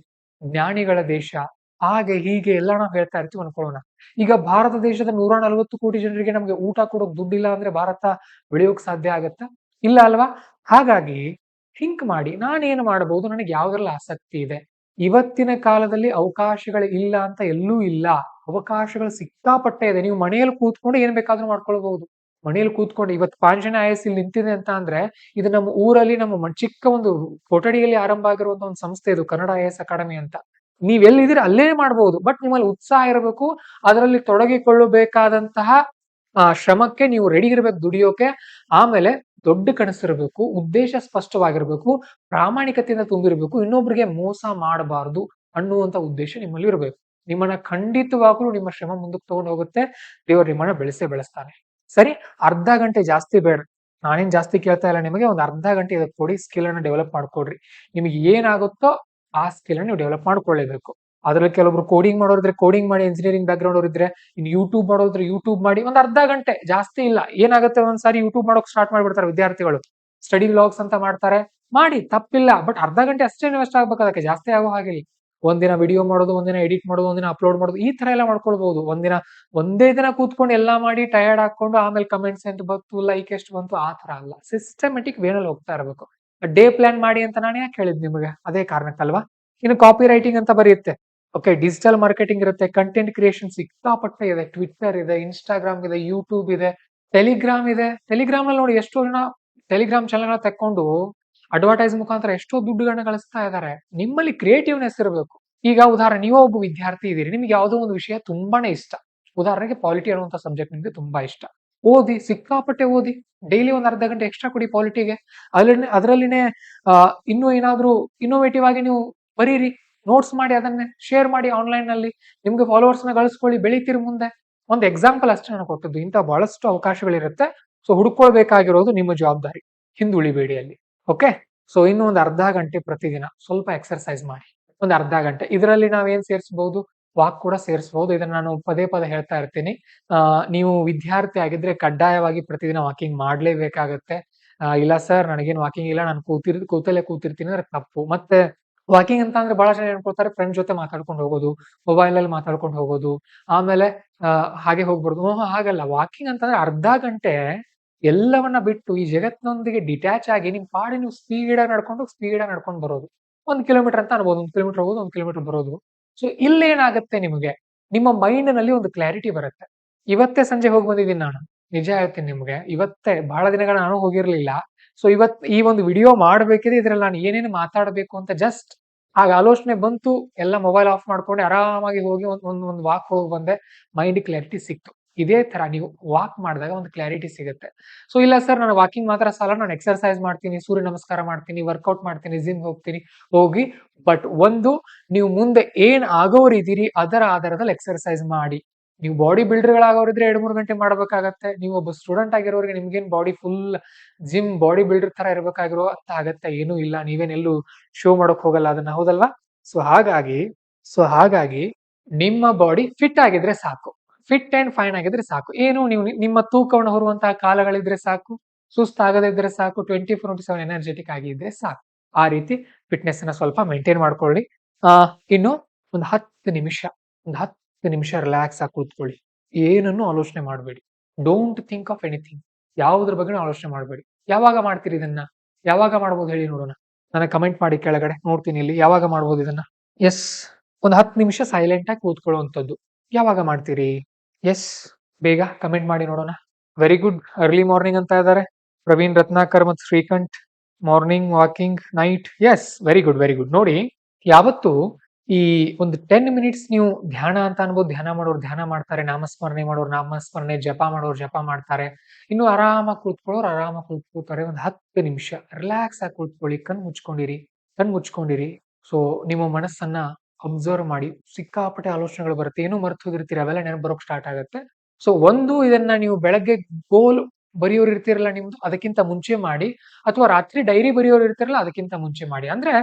ಜ್ಞಾನಿಗಳ ದೇಶ, ಹಾಗೆ ಹೀಗೆ ಎಲ್ಲ ನಾವು ಹೇಳ್ತಾ ಇರ್ತೀವಿ ಅನ್ಕೊಳ್ಳೋಣ. ಈಗ ಭಾರತ ದೇಶದ 140 ಕೋಟಿ ಜನರಿಗೆ ನಮ್ಗೆ ಊಟ ಕೊಡೋಕ್ ದುಡ್ಡಿಲ್ಲ ಅಂದ್ರೆ ಭಾರತ ಬೆಳೆಯೋಕ್ ಸಾಧ್ಯ ಆಗತ್ತಾ? ಇಲ್ಲ ಅಲ್ವಾ? ಹಾಗಾಗಿ ಥಿಂಕ್ ಮಾಡಿ, ನಾನೇನು ಮಾಡಬಹುದು, ನನಗೆ ಯಾವ್ದ್ರಲ್ಲಿ ಆಸಕ್ತಿ ಇದೆ. ಇವತ್ತಿನ ಕಾಲದಲ್ಲಿ ಅವಕಾಶಗಳು ಇಲ್ಲ ಅಂತ ಎಲ್ಲೂ ಇಲ್ಲ. ಅವಕಾಶಗಳು ಸಿಕ್ಕಾಪಟ್ಟೆ ಇದೆ. ನೀವು ಮನೆಯಲ್ಲಿ ಕೂತ್ಕೊಂಡು ಏನ್ ಬೇಕಾದ್ರೂ ಮಾಡ್ಕೊಳ್ಬಹುದು. ಮನೆಯಲ್ಲಿ ಕೂತ್ಕೊಂಡು ಇವತ್ತು ಪಾಂಚಜನ್ಯ IAS ಇಲ್ಲಿ ನಿಂತಿದೆ ಅಂತ ಅಂದ್ರೆ ಇದು ನಮ್ಮ ಊರಲ್ಲಿ ನಮ್ಮ ಚಿಕ್ಕ ಒಂದು ಕೊಠಡಿಯಲ್ಲಿ ಆರಂಭ ಆಗಿರುವಂತ ಒಂದು ಸಂಸ್ಥೆ, ಇದು ಕನ್ನಡ IAS ಅಕಾಡೆಮಿ ಅಂತ. ನೀವ್ ಎಲ್ಲಿದ್ದೀರಿ ಅಲ್ಲೇ ಮಾಡಬಹುದು. ಬಟ್ ನಿಮ್ಮಲ್ಲಿ ಉತ್ಸಾಹ ಇರಬೇಕು, ಅದರಲ್ಲಿ ತೊಡಗಿಕೊಳ್ಳಬೇಕಾದಂತಹ ಶ್ರಮಕ್ಕೆ ನೀವು ರೆಡಿ ಇರ್ಬೇಕು, ದುಡಿಯೋಕೆ. ಆಮೇಲೆ ದೊಡ್ಡ ಕನಸಿರಬೇಕು, ಉದ್ದೇಶ ಸ್ಪಷ್ಟವಾಗಿರ್ಬೇಕು, ಪ್ರಾಮಾಣಿಕತೆಯಿಂದ ತುಂಬಿರ್ಬೇಕು, ಇನ್ನೊಬ್ರಿಗೆ ಮೋಸ ಮಾಡಬಾರದು ಅನ್ನುವಂತ ಉದ್ದೇಶ ನಿಮ್ಮಲ್ಲಿ ಇರಬೇಕು. ನಿಮ್ಮನ್ನ ಖಂಡಿತವಾಗ್ಲೂ ನಿಮ್ಮ ಶ್ರಮ ಮುಂದಕ್ಕೆ ತಗೊಂಡು ಹೋಗುತ್ತೆ. ದೇವರು ನಿಮ್ಮನ್ನ ಬೆಳೆಸ್ತಾನೆ. ಸರಿ, ಅರ್ಧ ಗಂಟೆ ಜಾಸ್ತಿ ಬೇಡ, ನಾನೇನ್ ಜಾಸ್ತಿ ಕೇಳ್ತಾ ಇಲ್ಲ ನಿಮಗೆ. ಒಂದು ಅರ್ಧ ಗಂಟೆ ಇದಕ್ಕೆ ಕೊಡಿ, ಸ್ಕಿಲ್ ಅನ್ನ ಡೆವಲಪ್ ಮಾಡ್ಕೊಡ್ರಿ. ನಿಮಗೆ ಏನಾಗುತ್ತೋ ಆ ಸ್ಕಿಲ್ ಅನ್ನು ನೀವು ಡೆವಲಪ್ ಮಾಡ್ಕೊಳ್ಳೇಬೇಕು. ಅದ್ರಲ್ಲಿ ಕೆಲವೊಬ್ರು ಕೋಡಿಂಗ್ ಮಾಡೋರಿದ್ರೆ ಕೋಡಿಂಗ್ ಮಾಡಿ, ಇಂಜಿನಿಯರಿಂಗ್ ಬ್ಯಾಕ್ ಗ್ರೌಂಡ್ ಅವ್ರಿದ್ರೆ ಇನ್ನು ಯೂಟ್ಯೂಬ್ ಮಾಡೋದ್ರೆ ಯೂಟ್ಯೂಬ್ ಮಾಡಿ. ಒಂದ್ ಅರ್ಧ ಗಂಟೆ, ಜಾಸ್ತಿ ಇಲ್ಲ. ಏನಾಗುತ್ತೆ, ಒಂದ್ಸಾರಿ ಯೂಟ್ಯೂಬ್ ಮಾಡೋಕ್ ಸ್ಟಾರ್ಟ್ ಮಾಡ್ಬಿಡ್ತಾರೆ ವಿದ್ಯಾರ್ಥಿಗಳು, ಸ್ಟಡಿ ವ್ಲಾಗ್ಸ್ ಅಂತ ಮಾಡ್ತಾರೆ, ಮಾಡಿ, ತಪ್ಪಿಲ್ಲ. ಬಟ್ ಅರ್ಧ ಗಂಟೆ ಅಷ್ಟೇ ಇನ್ವೆಸ್ಟ್ ಆಗ್ಬೇಕು, ಅದಕ್ಕೆ ಜಾಸ್ತಿ ಆಗೋ ಹಾಗಿಲ್ಲ. ಒಂದಿನ ವಿಡಿಯೋ ಮಾಡೋದು, ಒಂದಿನ ಎಡಿಟ್ ಮಾಡೋದು, ಒಂದಿನ ಅಪ್ಲೋಡ್ ಮಾಡೋದು, ಈ ತರ ಎಲ್ಲ ಮಾಡ್ಕೊಳ್ಬಹುದು. ಒಂದೇ ದಿನ ಕೂತ್ಕೊಂಡು ಎಲ್ಲಾ ಮಾಡಿ ಟಯರ್ಡ್ ಹಾಕೊಂಡು ಆಮೇಲೆ ಕಮೆಂಟ್ಸ್ ಎಂತ ಬಂತು, ಲೈಕ್ ಎಷ್ಟು ಬಂತು, ಆ ತರ ಅಲ್ಲ. ಸಿಸ್ಟಮೆಟಿಕ್ ವೇನಲ್ಲಿ ಹೋಗ್ತಾ ಇರಬೇಕು. ಡೇ ಪ್ಲಾನ್ ಮಾಡಿ ಅಂತ ನಾನು ಯಾಕೆ ಹೇಳಿದ್ ನಿಮಗೆ, ಅದೇ ಕಾರಣಕ್ಕಲ್ವಾ. ಇನ್ನು ಕಾಪಿ ರೈಟಿಂಗ್ ಅಂತ ಬರೆಯುತ್ತೆ. ಓಕೆ, ಡಿಜಿಟಲ್ ಮಾರ್ಕೆಟಿಂಗ್ ಇರುತ್ತೆ, ಕಂಟೆಂಟ್ ಕ್ರಿಯೇಷನ್ ಸಿಕ್ಕಾಪಟ್ಟೆ ಇದೆ, ಟ್ವಿಟ್ಟರ್ ಇದೆ, ಇನ್ಸ್ಟಾಗ್ರಾಮ್ ಇದೆ, ಯೂಟ್ಯೂಬ್ ಇದೆ, ಟೆಲಿಗ್ರಾಮ್ ಇದೆ. ಟೆಲಿಗ್ರಾಮ್ ನಲ್ಲಿ ನೋಡಿ ಎಷ್ಟೋ ಜನ ಟೆಲಿಗ್ರಾಮ್ ಚಾನೆಲ್ ತೆಕ್ಕೊಂಡು ಅಡ್ವರ್ಟೈಸ್ ಮುಖಾಂತರ ಎಷ್ಟೋ ದುಡ್ಡುಗಳನ್ನ ಗಳಿಸ್ತಾ ಇದ್ದಾರೆ. ನಿಮ್ಮಲ್ಲಿ ಕ್ರಿಯೇಟಿವ್ನೆಸ್ ಇರಬೇಕು. ಈಗ ಉದಾಹರಣೆ, ನೀವೋ ಒಬ್ಬ ವಿದ್ಯಾರ್ಥಿ ಇದ್ದೀರಿ, ನಿಮ್ಗೆ ಯಾವುದೋ ಒಂದು ವಿಷಯ ತುಂಬಾನೇ ಇಷ್ಟ. ಉದಾಹರಣೆಗೆ ಪಾಲಿಟಿ ಅನ್ನುವಂಥ ಸಬ್ಜೆಕ್ಟ್ ನಿಮ್ಗೆ ತುಂಬಾ ಇಷ್ಟ. ಓದಿ, ಸಿಕ್ಕಾಪಟ್ಟೆ ಓದಿ. ಡೈಲಿ ಒಂದ್ ಅರ್ಧ ಗಂಟೆ ಎಕ್ಸ್ಟ್ರಾ ಕೊಡಿ ಪಾಲಿಟಿಗೆ. ಅದರಲ್ಲಿನೇ ಇನ್ನೂ ಏನಾದ್ರೂ ಇನ್ನೋವೇಟಿವ್ ಆಗಿ ನೀವು ಬರೀರಿ, ನೋಟ್ಸ್ ಮಾಡಿ, ಅದನ್ನೇ ಶೇರ್ ಮಾಡಿ ಆನ್ಲೈನ್ ನಲ್ಲಿ. ನಿಮ್ಗೆ ಫಾಲೋವರ್ಸ್ ನ ಗಳಿಸ್ಕೊಳ್ಳಿ, ಬೆಳಿತೀರಿ ಮುಂದೆ. ಒಂದು ಎಕ್ಸಾಂಪಲ್ ಅಷ್ಟೇ ನಾನು ಕೊಟ್ಟದ್ದು. ಇಂಥ ಬಹಳಷ್ಟು ಅವಕಾಶಗಳಿರುತ್ತೆ. ಸೊ ಹುಡುಕೊಳ್ಬೇಕಾಗಿರೋದು ನಿಮ್ಮ ಜವಾಬ್ದಾರಿ, ಹಿಂದುಳಿಬೇಡಿ ಅಲ್ಲಿ. ಓಕೆ, ಸೊ ಇನ್ನು ಒಂದು ಅರ್ಧ ಗಂಟೆ ಪ್ರತಿದಿನ ಸ್ವಲ್ಪ ಎಕ್ಸರ್ಸೈಸ್ ಮಾಡಿ. ಒಂದು ಅರ್ಧ ಗಂಟೆ ಇದರಲ್ಲಿ ನಾವೇನ್ ಸೇರಿಸಬಹುದು, ವಾಕ್ ಕೂಡ ಸೇರಿಸಬಹುದು. ಇದನ್ನ ನಾನು ಪದೇ ಪದೇ ಹೇಳ್ತಾ ಇರ್ತೀನಿ. ನೀವು ವಿದ್ಯಾರ್ಥಿ ಆಗಿದ್ರೆ ಕಡ್ಡಾಯವಾಗಿ ಪ್ರತಿದಿನ ವಾಕಿಂಗ್ ಮಾಡ್ಲೇಬೇಕಾಗತ್ತೆ. ಇಲ್ಲ ಸರ್ ನನಗೇನು ವಾಕಿಂಗ್ ಇಲ್ಲ, ನಾನು ಕೂತಲ್ಲೇ ಕೂತಿರ್ತೀನಿ ಅಂದ್ರೆ ತಪ್ಪು. ಮತ್ತೆ ವಾಕಿಂಗ್ ಅಂತ ಅಂದ್ರೆ ಬಹಳ ಜನ ಏನ್ಕೊಳ್ತಾರೆ, ಫ್ರೆಂಡ್ ಜೊತೆ ಮಾತಾಡ್ಕೊಂಡು ಹೋಗೋದು, ಮೊಬೈಲ್ ಅಲ್ಲಿ ಮಾತಾಡ್ಕೊಂಡು ಹೋಗೋದು, ಆಮೇಲೆ ಹಾಗೆ ಹೋಗ್ಬಾರ್ದು. ಹಾಗಲ್ಲ. ವಾಕಿಂಗ್ ಅಂತಂದ್ರೆ ಅರ್ಧ ಗಂಟೆ ಎಲ್ಲವನ್ನ ಬಿಟ್ಟು ಈ ಜಗತ್ತಿನೊಂದಿಗೆ ಡಿಟ್ಯಾಚ್ ಆಗಿ ನಿಮ್ ಪಾಡಿ ನೀವು ಸ್ಪೀಡ್ ಆಗಿ ನಡ್ಕೊಂಡು ಬರೋದು. 1 ಕಿಲೋಮೀಟರ್ ಅಂತ ಅನ್ಬೋದು, 1 ಕಿಲೋಮೀಟರ್ ಹೋಗೋದು, 1 ಕಿಲೋಮೀಟರ್ ಬರೋದು. ಸೊ ಇಲ್ಲೇನಾಗುತ್ತೆ, ನಿಮಗೆ ನಿಮ್ಮ ಮೈಂಡ್ ನಲ್ಲಿ ಒಂದು ಕ್ಲಾರಿಟಿ ಬರುತ್ತೆ. ಇವತ್ತೇ ಸಂಜೆ ಹೋಗಿ ಬಂದಿದ್ದೀನಿ ನಾನು, ನಿಜ ಹೇಳ್ತೀನಿ ನಿಮ್ಗೆ. ಇವತ್ತೇ, ಬಹಳ ದಿನಗಳ ನಾನು ಹೋಗಿರ್ಲಿಲ್ಲ. ಸೊ ಈ ಒಂದು ವಿಡಿಯೋ ಮಾಡ್ಬೇಕಿದ್ರೆ ಇದ್ರಲ್ಲಿ ನಾನು ಏನೇನು ಮಾತಾಡಬೇಕು ಅಂತ ಜಸ್ಟ್ ಆಗ ಆಲೋಚನೆ ಬಂತು. ಎಲ್ಲ ಮೊಬೈಲ್ ಆಫ್ ಮಾಡ್ಕೊಂಡು ಆರಾಮಾಗಿ ಹೋಗಿ ಒಂದು ವಾಕ್ ಹೋಗಿ ಬಂದೆ. ಮೈಂಡ್ ಕ್ಲಾರಿಟಿ ಸಿಕ್ತು. ಇದೇ ತರ ನೀವು ವಾಕ್ ಮಾಡಿದಾಗ ಒಂದು ಕ್ಲಾರಿಟಿ ಸಿಗುತ್ತೆ. ಸೊ ಇಲ್ಲ ಸರ್ ನಾನು ವಾಕಿಂಗ್ ಮಾತ್ರ ಸಾಲ, ನಾನು ಎಕ್ಸರ್ಸೈಸ್ ಮಾಡ್ತೀನಿ, ಸೂರ್ಯ ನಮಸ್ಕಾರ ಮಾಡ್ತೀನಿ, ವರ್ಕೌಟ್ ಮಾಡ್ತೀನಿ, ಜಿಮ್ ಹೋಗ್ತೀನಿ, ಹೋಗಿ. ಬಟ್ ನೀವು ಮುಂದೆ ಏನ್ ಆಗೋರಿದ್ದೀರಿ ಅದರ ಆಧಾರದಲ್ಲಿ ಎಕ್ಸರ್ಸೈಸ್ ಮಾಡಿ. ನೀವು ಬಾಡಿ ಬಿಲ್ಡರ್ಗಳಾಗೋರಿದ್ರೆ 2-3 ಗಂಟೆ ಮಾಡ್ಬೇಕಾಗತ್ತೆ. ನೀವು ಒಬ್ಬ ಸ್ಟೂಡೆಂಟ್ ಆಗಿರೋರಿಗೆ ನಿಮ್ಗೇನ್ body full gym body builder ತರ ಇರ್ಬೇಕಾಗಿರೋ ಅಂತ ಆಗತ್ತೆ ಏನೂ ಇಲ್ಲ. ನೀವೇನೆಲ್ಲೂ ಶೋ ಮಾಡಕ್ ಹೋಗಲ್ಲ ಅದನ್ನ, ಹೌದಲ್ವಾ. ಸೊ ಹಾಗಾಗಿ ನಿಮ್ಮ ಬಾಡಿ ಫಿಟ್ ಆಗಿದ್ರೆ ಸಾಕು, ಫಿಟ್ ಅಂಡ್ ಫೈನ್ ಆಗಿದ್ರೆ ಸಾಕು. ಏನು ನೀವು ನಿಮ್ಮ ತೂಕವನ್ನು ಹೊರುವಂತಹ ಕಾಲಗಳಿದ್ರೆ ಸಾಕು, ಸುಸ್ತಾಗದೇ ಇದ್ರೆ ಸಾಕು, 24/7 ಎನರ್ಜೆಟಿಕ್ ಆಗಿದ್ರೆ ಸಾಕು. ಆ ರೀತಿ ಫಿಟ್ನೆಸ್ ನ ಸ್ವಲ್ಪ ಮೇಂಟೈನ್ ಮಾಡ್ಕೊಳ್ಳಿ. ಇನ್ನು ಒಂದು 10 ನಿಮಿಷ ರಿಲ್ಯಾಕ್ಸ್ ಆಗಿ ಕೂತ್ಕೊಳ್ಳಿ. ಏನನ್ನು ಆಲೋಚನೆ ಮಾಡಬೇಡಿ. Don't think of anything. ಯಾವುದ್ರ ಬಗ್ಗೆ ಆಲೋಚನೆ ಮಾಡಬೇಡಿ. ಯಾವಾಗ ಮಾಡ್ತೀರಿ ಇದನ್ನ, ಯಾವಾಗ ಮಾಡ್ಬೋದು ಹೇಳಿ ನೋಡೋಣ. ನನಗೆ ಕಮೆಂಟ್ ಮಾಡಿ ಕೆಳಗಡೆ, ನೋಡ್ತೀನಿ ಇಲ್ಲಿ ಯಾವಾಗ ಮಾಡ್ಬೋದು ಇದನ್ನ. ಎಸ್, ಒಂದು 10 ನಿಮಿಷ ಸೈಲೆಂಟ್ ಆಗಿ ಕೂತ್ಕೊಳ್ಳುವಂಥದ್ದು. ಯಾವಾಗ ಮಾಡ್ತೀರಿ? ಎಸ್, ಬೇಗ ಕಮೆಂಟ್ ಮಾಡಿ ನೋಡೋಣ. Very good. ಅರ್ಲಿ ಮಾರ್ನಿಂಗ್ ಅಂತ ಇದ್ದಾರೆ ಪ್ರವೀಣ್ ರತ್ನಾಕರ್ ಮತ್ತು Srikanth. Morning, walking, night. Yes, very good, very good. ನೋಡಿ, ಯಾವತ್ತು ಈ ಒಂದು 10 ಮಿನಿಟ್ಸ್ ನೀವು ಧ್ಯಾನ ಅಂತ ಅನ್ಬೋದು. ಧ್ಯಾನ ಮಾಡೋರು ಧ್ಯಾನ ಮಾಡ್ತಾರೆ, ನಾಮಸ್ಮರಣೆ ಮಾಡೋರು ನಾಮಸ್ಮರಣೆ, ಜಪ ಮಾಡೋರು ಜಪ ಮಾಡ್ತಾರೆ. ಇನ್ನು ಆರಾಮಾಗಿ ಕೂತ್ಕೊಳ್ಳೋರು ಒಂದು 10 ನಿಮಿಷ ರಿಲ್ಯಾಕ್ಸ್ ಆಗಿ ಕೂತ್ಕೊಳ್ಳಿ. ಕಣ್ ಮುಚ್ಕೊಂಡಿರಿ. ಸೊ ನಿಮ್ಮ ಮನಸ್ಸನ್ನ ಅಬ್ಸರ್ವ್ ಮಾಡಿ. ಸಿಕ್ಕಾಪಟ್ಟೆ ಆಲೋಚನೆಗಳು ಬರುತ್ತೆ, ಏನೋ ಮರ್ತು ಹೋಗಿರ್ತೀರಿ, ಅವೆಲ್ಲ ನೆನಪು ಬರೋಕ್ ಸ್ಟಾರ್ಟ್ ಆಗುತ್ತೆ. ಸೊ ಇದನ್ನ ನೀವು ಬೆಳಗ್ಗೆ ಗೋಲ್ ಬರೆಯೋರು ಇರ್ತಿರಲ್ಲ ನಿಮ್ದು, ಅದಕ್ಕಿಂತ ಮುಂಚೆ ಮಾಡಿ. ಅಥವಾ ರಾತ್ರಿ ಡೈರಿ ಬರೆಯೋರು ಇರ್ತಿರಲ್ಲ, ಅದಕ್ಕಿಂತ ಮುಂಚೆ ಮಾಡಿ. ಅಂದ್ರೆ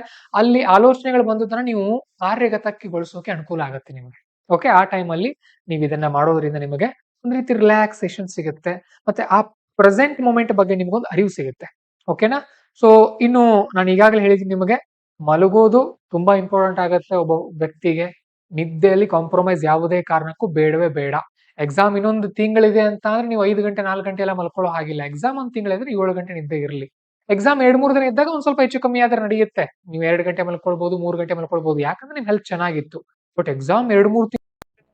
ಅಲ್ಲಿ ಆಲೋಚನೆಗಳು ಬಂದದನ್ನ ನೀವು ಕಾರ್ಯಗತಗೊಳಿಸೋಕೆ ಅನುಕೂಲ ಆಗುತ್ತೆ ನಿಮಗೆ. ಓಕೆ, ಆ ಟೈಮ್ ಅಲ್ಲಿ ನೀವು ಇದನ್ನ ಮಾಡೋದ್ರಿಂದ ನಿಮಗೆ ಒಂದ್ ರೀತಿ ರಿಲ್ಯಾಕ್ಸೇಷನ್ ಸಿಗುತ್ತೆ. ಮತ್ತೆ ಆ ಪ್ರೆಸೆಂಟ್ ಮೂಮೆಂಟ್ ಬಗ್ಗೆ ನಿಮ್ಗೊಂದು ಅರಿವು ಸಿಗುತ್ತೆ. ಓಕೆನಾ. ಸೊ ಇನ್ನು ನಾನು ಈಗಾಗಲೇ ಹೇಳಿದ್ದೀನಿ ನಿಮಗೆ, ಮಲಗೋದು ತುಂಬಾ ಇಂಪಾರ್ಟೆಂಟ್ ಆಗುತ್ತೆ ಒಬ್ಬ ವ್ಯಕ್ತಿಗೆ. ನಿದ್ದೆಯಲ್ಲಿ ಕಾಂಪ್ರಮೈಸ್ ಯಾವುದೇ ಕಾರಣಕ್ಕೂ ಬೇಡವೇ ಬೇಡ. ಎಕ್ಸಾಮ್ ಇನ್ನೊಂದು ತಿಂಗಳಿದೆ ಅಂತ ಅಂದ್ರೆ ನೀವು 5 ಗಂಟೆ 4 ಗಂಟೆ ಎಲ್ಲ ಮಲ್ಕೊಳ್ಳೋ ಹಾಗಿಲ್ಲ. ಎಕ್ಸಾಮ್ 1 ತಿಂಗಳಿದ್ರೆ 7 ಗಂಟೆ ನಿದ್ದೆ ಇರಲಿ. ಎಕ್ಸಾಮ್ 2-3 ದಿನ ಇದ್ದಾಗ ಒಂದ್ ಸ್ವಲ್ಪ ಹೆಚ್ಚು ಕಮ್ಮಿ ಆದ್ರೆ ನಡೆಯುತ್ತೆ. ನೀವು 2 ಗಂಟೆ ಮಲ್ಕೊಳ್ಬಹುದು, 3 ಗಂಟೆ ಮಲ್ಕೊಳ್ಬಹುದು. ಯಾಕಂದ್ರೆ ನಿಮ್ ಹೆಲ್ತ್ ಚೆನ್ನಾಗಿತ್ತು. ಬಟ್ ಎಕ್ಸಾಮ್ 2-3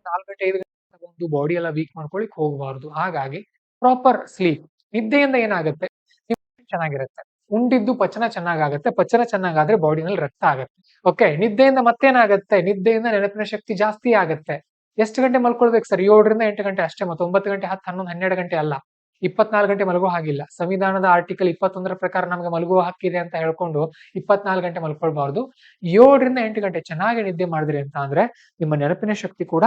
4 ಗಂಟೆ 5 ಗಂಟೆ ತಗೊಂಡು ಬಾಡಿ ಎಲ್ಲ ವೀಕ್ ಮಾಡ್ಕೊಳ್ಳಿಕ್ ಹೋಗಬಾರ್ದು. ಹಾಗಾಗಿ ಪ್ರಾಪರ್ ಸ್ಲೀಪ್, ನಿದ್ದೆಯಿಂದ ಏನಾಗುತ್ತೆ, ಚೆನ್ನಾಗಿರುತ್ತೆ. ಉಂಡಿದ್ದು ಪಚನ ಚೆನ್ನಾಗಾಗತ್ತೆ. ಪಚನ ಚೆನ್ನಾಗಾದ್ರೆ ಬಾಡಿನಲ್ಲಿ ರಕ್ತ ಆಗತ್ತೆ. ಓಕೆ, ನಿದ್ದೆಯಿಂದ ಮತ್ತೇನಾಗತ್ತೆ, ನಿದ್ದೆಯಿಂದ ನೆನಪಿನ ಶಕ್ತಿ ಜಾಸ್ತಿ ಆಗತ್ತೆ. ಎಷ್ಟು ಗಂಟೆ ಮಲ್ಕೊಳ್ಬೇಕು ಸರ್? 7ರಿಂದ 8 ಗಂಟೆ ಅಷ್ಟೇ. ಮತ್ತೆ 9 ಗಂಟೆ 10 11 12 ಗಂಟೆ ಅಲ್ಲ. 24 ಗಂಟೆ ಮಲಗೋ ಹಾಗಿಲ್ಲ. ಸಂವಿಧಾನದ ಆರ್ಟಿಕಲ್ 21 ಪ್ರಕಾರ ನಮಗೆ ಮಲಗುವ ಹಕ್ಕಿದೆ ಅಂತ ಹೇಳ್ಕೊಂಡು 24 ಗಂಟೆ ಮಲ್ಕೊಳ್ಬಾರ್ದು. 7ರಿಂದ 8 ಗಂಟೆ ಚೆನ್ನಾಗಿ ನಿದ್ದೆ ಮಾಡಿದ್ರಿ ಅಂತ ಅಂದ್ರೆ ನಿಮ್ಮ ನೆನಪಿನ ಶಕ್ತಿ ಕೂಡ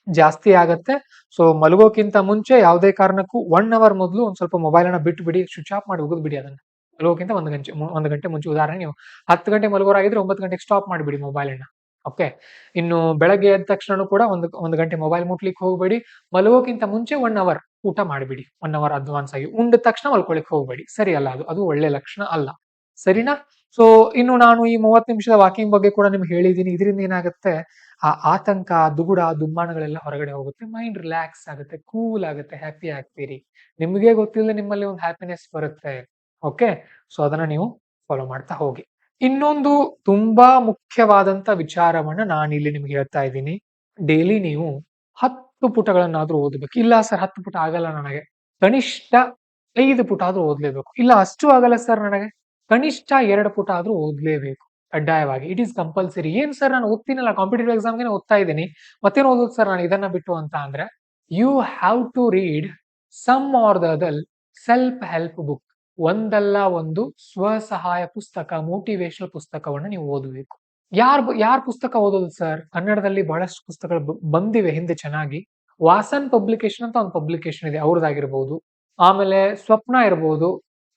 ಜಾಸ್ತಿ ಆಗತ್ತೆ. ಸೊ ಮಲಗೋಕ್ಕಿಂತ ಮುಂಚೆ ಯಾವುದೇ ಕಾರಣಕ್ಕೂ 1 ಅವರ್ ಮೊದಲು ಒಂದ್ ಸ್ವಲ್ಪ ಮೊಬೈಲ್ ಅನ್ನ ಬಿಟ್ಟು ಬಿಡಿ, ಸ್ವಿಚ್ ಆಫ್ ಮಾಡಿ ಉಗಿದ್ ಬಿಡಿ ಅದನ್ನ. ಮಲಗೋಕ್ಕಿಂತ 1 ಗಂಟೆ ಮುಂಚೆ. ಉದಾಹರಣೆ ನೀವು 10 ಗಂಟೆ ಮಲಗೋರಾಗಿದ್ರೆ 9 ಗಂಟೆಗೆ ಸ್ಟಾಪ್ ಮಾಡಿಬಿಡಿ ಮೊಬೈಲ್ ಅನ್ನ. ಓಕೆ, ಇನ್ನು ಬೆಳಗ್ಗೆ ಎದ್ದ ತಕ್ಷಣ ಕೂಡ ಒಂದು ಗಂಟೆ ಮೊಬೈಲ್ ಮುಟ್ಲಿಕ್ಕೆ ಹೋಗ್ಬೇಡಿ. ಮಲಗೋಕ್ಕಿಂತ ಮುಂಚೆ 1 ಅವರ್ ಊಟ ಮಾಡಿಬಿಡಿ. 1 ಅವರ್ ಅಡ್ವಾನ್ಸ್ ಆಗಿ. ಉಂಡ ತಕ್ಷಣ ಮಲ್ಕೊಳಿಕ್ ಹೋಗ್ಬೇಡಿ. ಸರಿ ಅಲ್ಲ, ಅದು ಒಳ್ಳೆ ಲಕ್ಷಣ ಅಲ್ಲ. ಸರಿನಾ? ಸೊ ಇನ್ನು ನಾನು ಈ 30 ನಿಮಿಷದ ವಾಕಿಂಗ್ ಬಗ್ಗೆ ಕೂಡ ನಿಮ್ಗೆ ಹೇಳಿದೀನಿ. ಇದರಿಂದ ಏನಾಗುತ್ತೆ, ಆ ಆತಂಕ, ದುಗುಡ, ದುಮ್ಮಾನಗಳೆಲ್ಲ ಹೊರಗಡೆ ಹೋಗುತ್ತೆ. ಮೈಂಡ್ ರಿಲ್ಯಾಕ್ಸ್ ಆಗುತ್ತೆ, ಕೂಲ್ ಆಗುತ್ತೆ, ಹ್ಯಾಪಿ ಆಗ್ತೀರಿ. ನಿಮ್ಗೆ ಗೊತ್ತಿಲ್ಲದೆ ನಿಮ್ಮಲ್ಲಿ ಒಂದು ಹ್ಯಾಪಿನೆಸ್ ಬರುತ್ತೆ. ಓಕೆ, ಸೊ ಅದನ್ನ ನೀವು ಫಾಲೋ ಮಾಡ್ತಾ ಹೋಗಿ. ಇನ್ನೊಂದು ತುಂಬಾ ಮುಖ್ಯವಾದಂತ ವಿಚಾರವನ್ನ ನಾನಿಲ್ಲಿ ನಿಮ್ಗೆ ಹೇಳ್ತಾ ಇದ್ದೀನಿ. ಡೈಲಿ ನೀವು 10 ಪುಟಗಳನ್ನಾದ್ರೂ ಓದಬೇಕು. ಇಲ್ಲ ಸರ್ 10 ಪುಟ ಆಗಲ್ಲ ನನಗೆ, ಕನಿಷ್ಠ 5 ಪುಟ ಆದ್ರೂ ಓದ್ಲೇಬೇಕು. ಇಲ್ಲ ಅಷ್ಟು ಆಗಲ್ಲ ಸರ್ ನನಗೆ, ಕನಿಷ್ಠ 2 ಪುಟ ಆದ್ರೂ ಓದ್ಲೇಬೇಕು ಕಡ್ಡಾಯವಾಗಿ. It is compulsory. ಏನ್ ಸರ್ ನಾನು ಓದ್ತೀನಲ್ಲ, ಕಾಂಪಿಟೇಟಿವ್ ಎಕ್ಸಾಮ್ಗೆ ಓದ್ತಾ ಇದ್ದೀನಿ, ಮತ್ತೇನು ಓದೋದು ಸರ್ ನಾನು ಇದನ್ನ ಬಿಟ್ಟು ಅಂತ ಅಂದ್ರೆ, you have to read some or the other self help book. ಒಂದಲ್ಲ ಒಂದು ಸ್ವಸಹಾಯ ಪುಸ್ತಕ, ಮೋಟಿವೇಶನಲ್ ಪುಸ್ತಕವನ್ನ ನೀವು ಓದಬೇಕು. ಯಾರ್ ಪುಸ್ತಕ ಓದೋದು ಸರ್? ಕನ್ನಡದಲ್ಲಿ ಬಹಳಷ್ಟು ಪುಸ್ತಕಗಳು ಬಂದಿವೆ ಹಿಂದೆ ಚೆನ್ನಾಗಿ. ವಾಸನ್ ಪಬ್ಲಿಕೇಶನ್ ಅಂತ ಒಂದು ಪಬ್ಲಿಕೇಶನ್ ಇದೆ, ಅವ್ರದ್ದಾಗಿರ್ಬೋದು. ಆಮೇಲೆ ಸ್ವಪ್ನ ಇರ್ಬೋದು.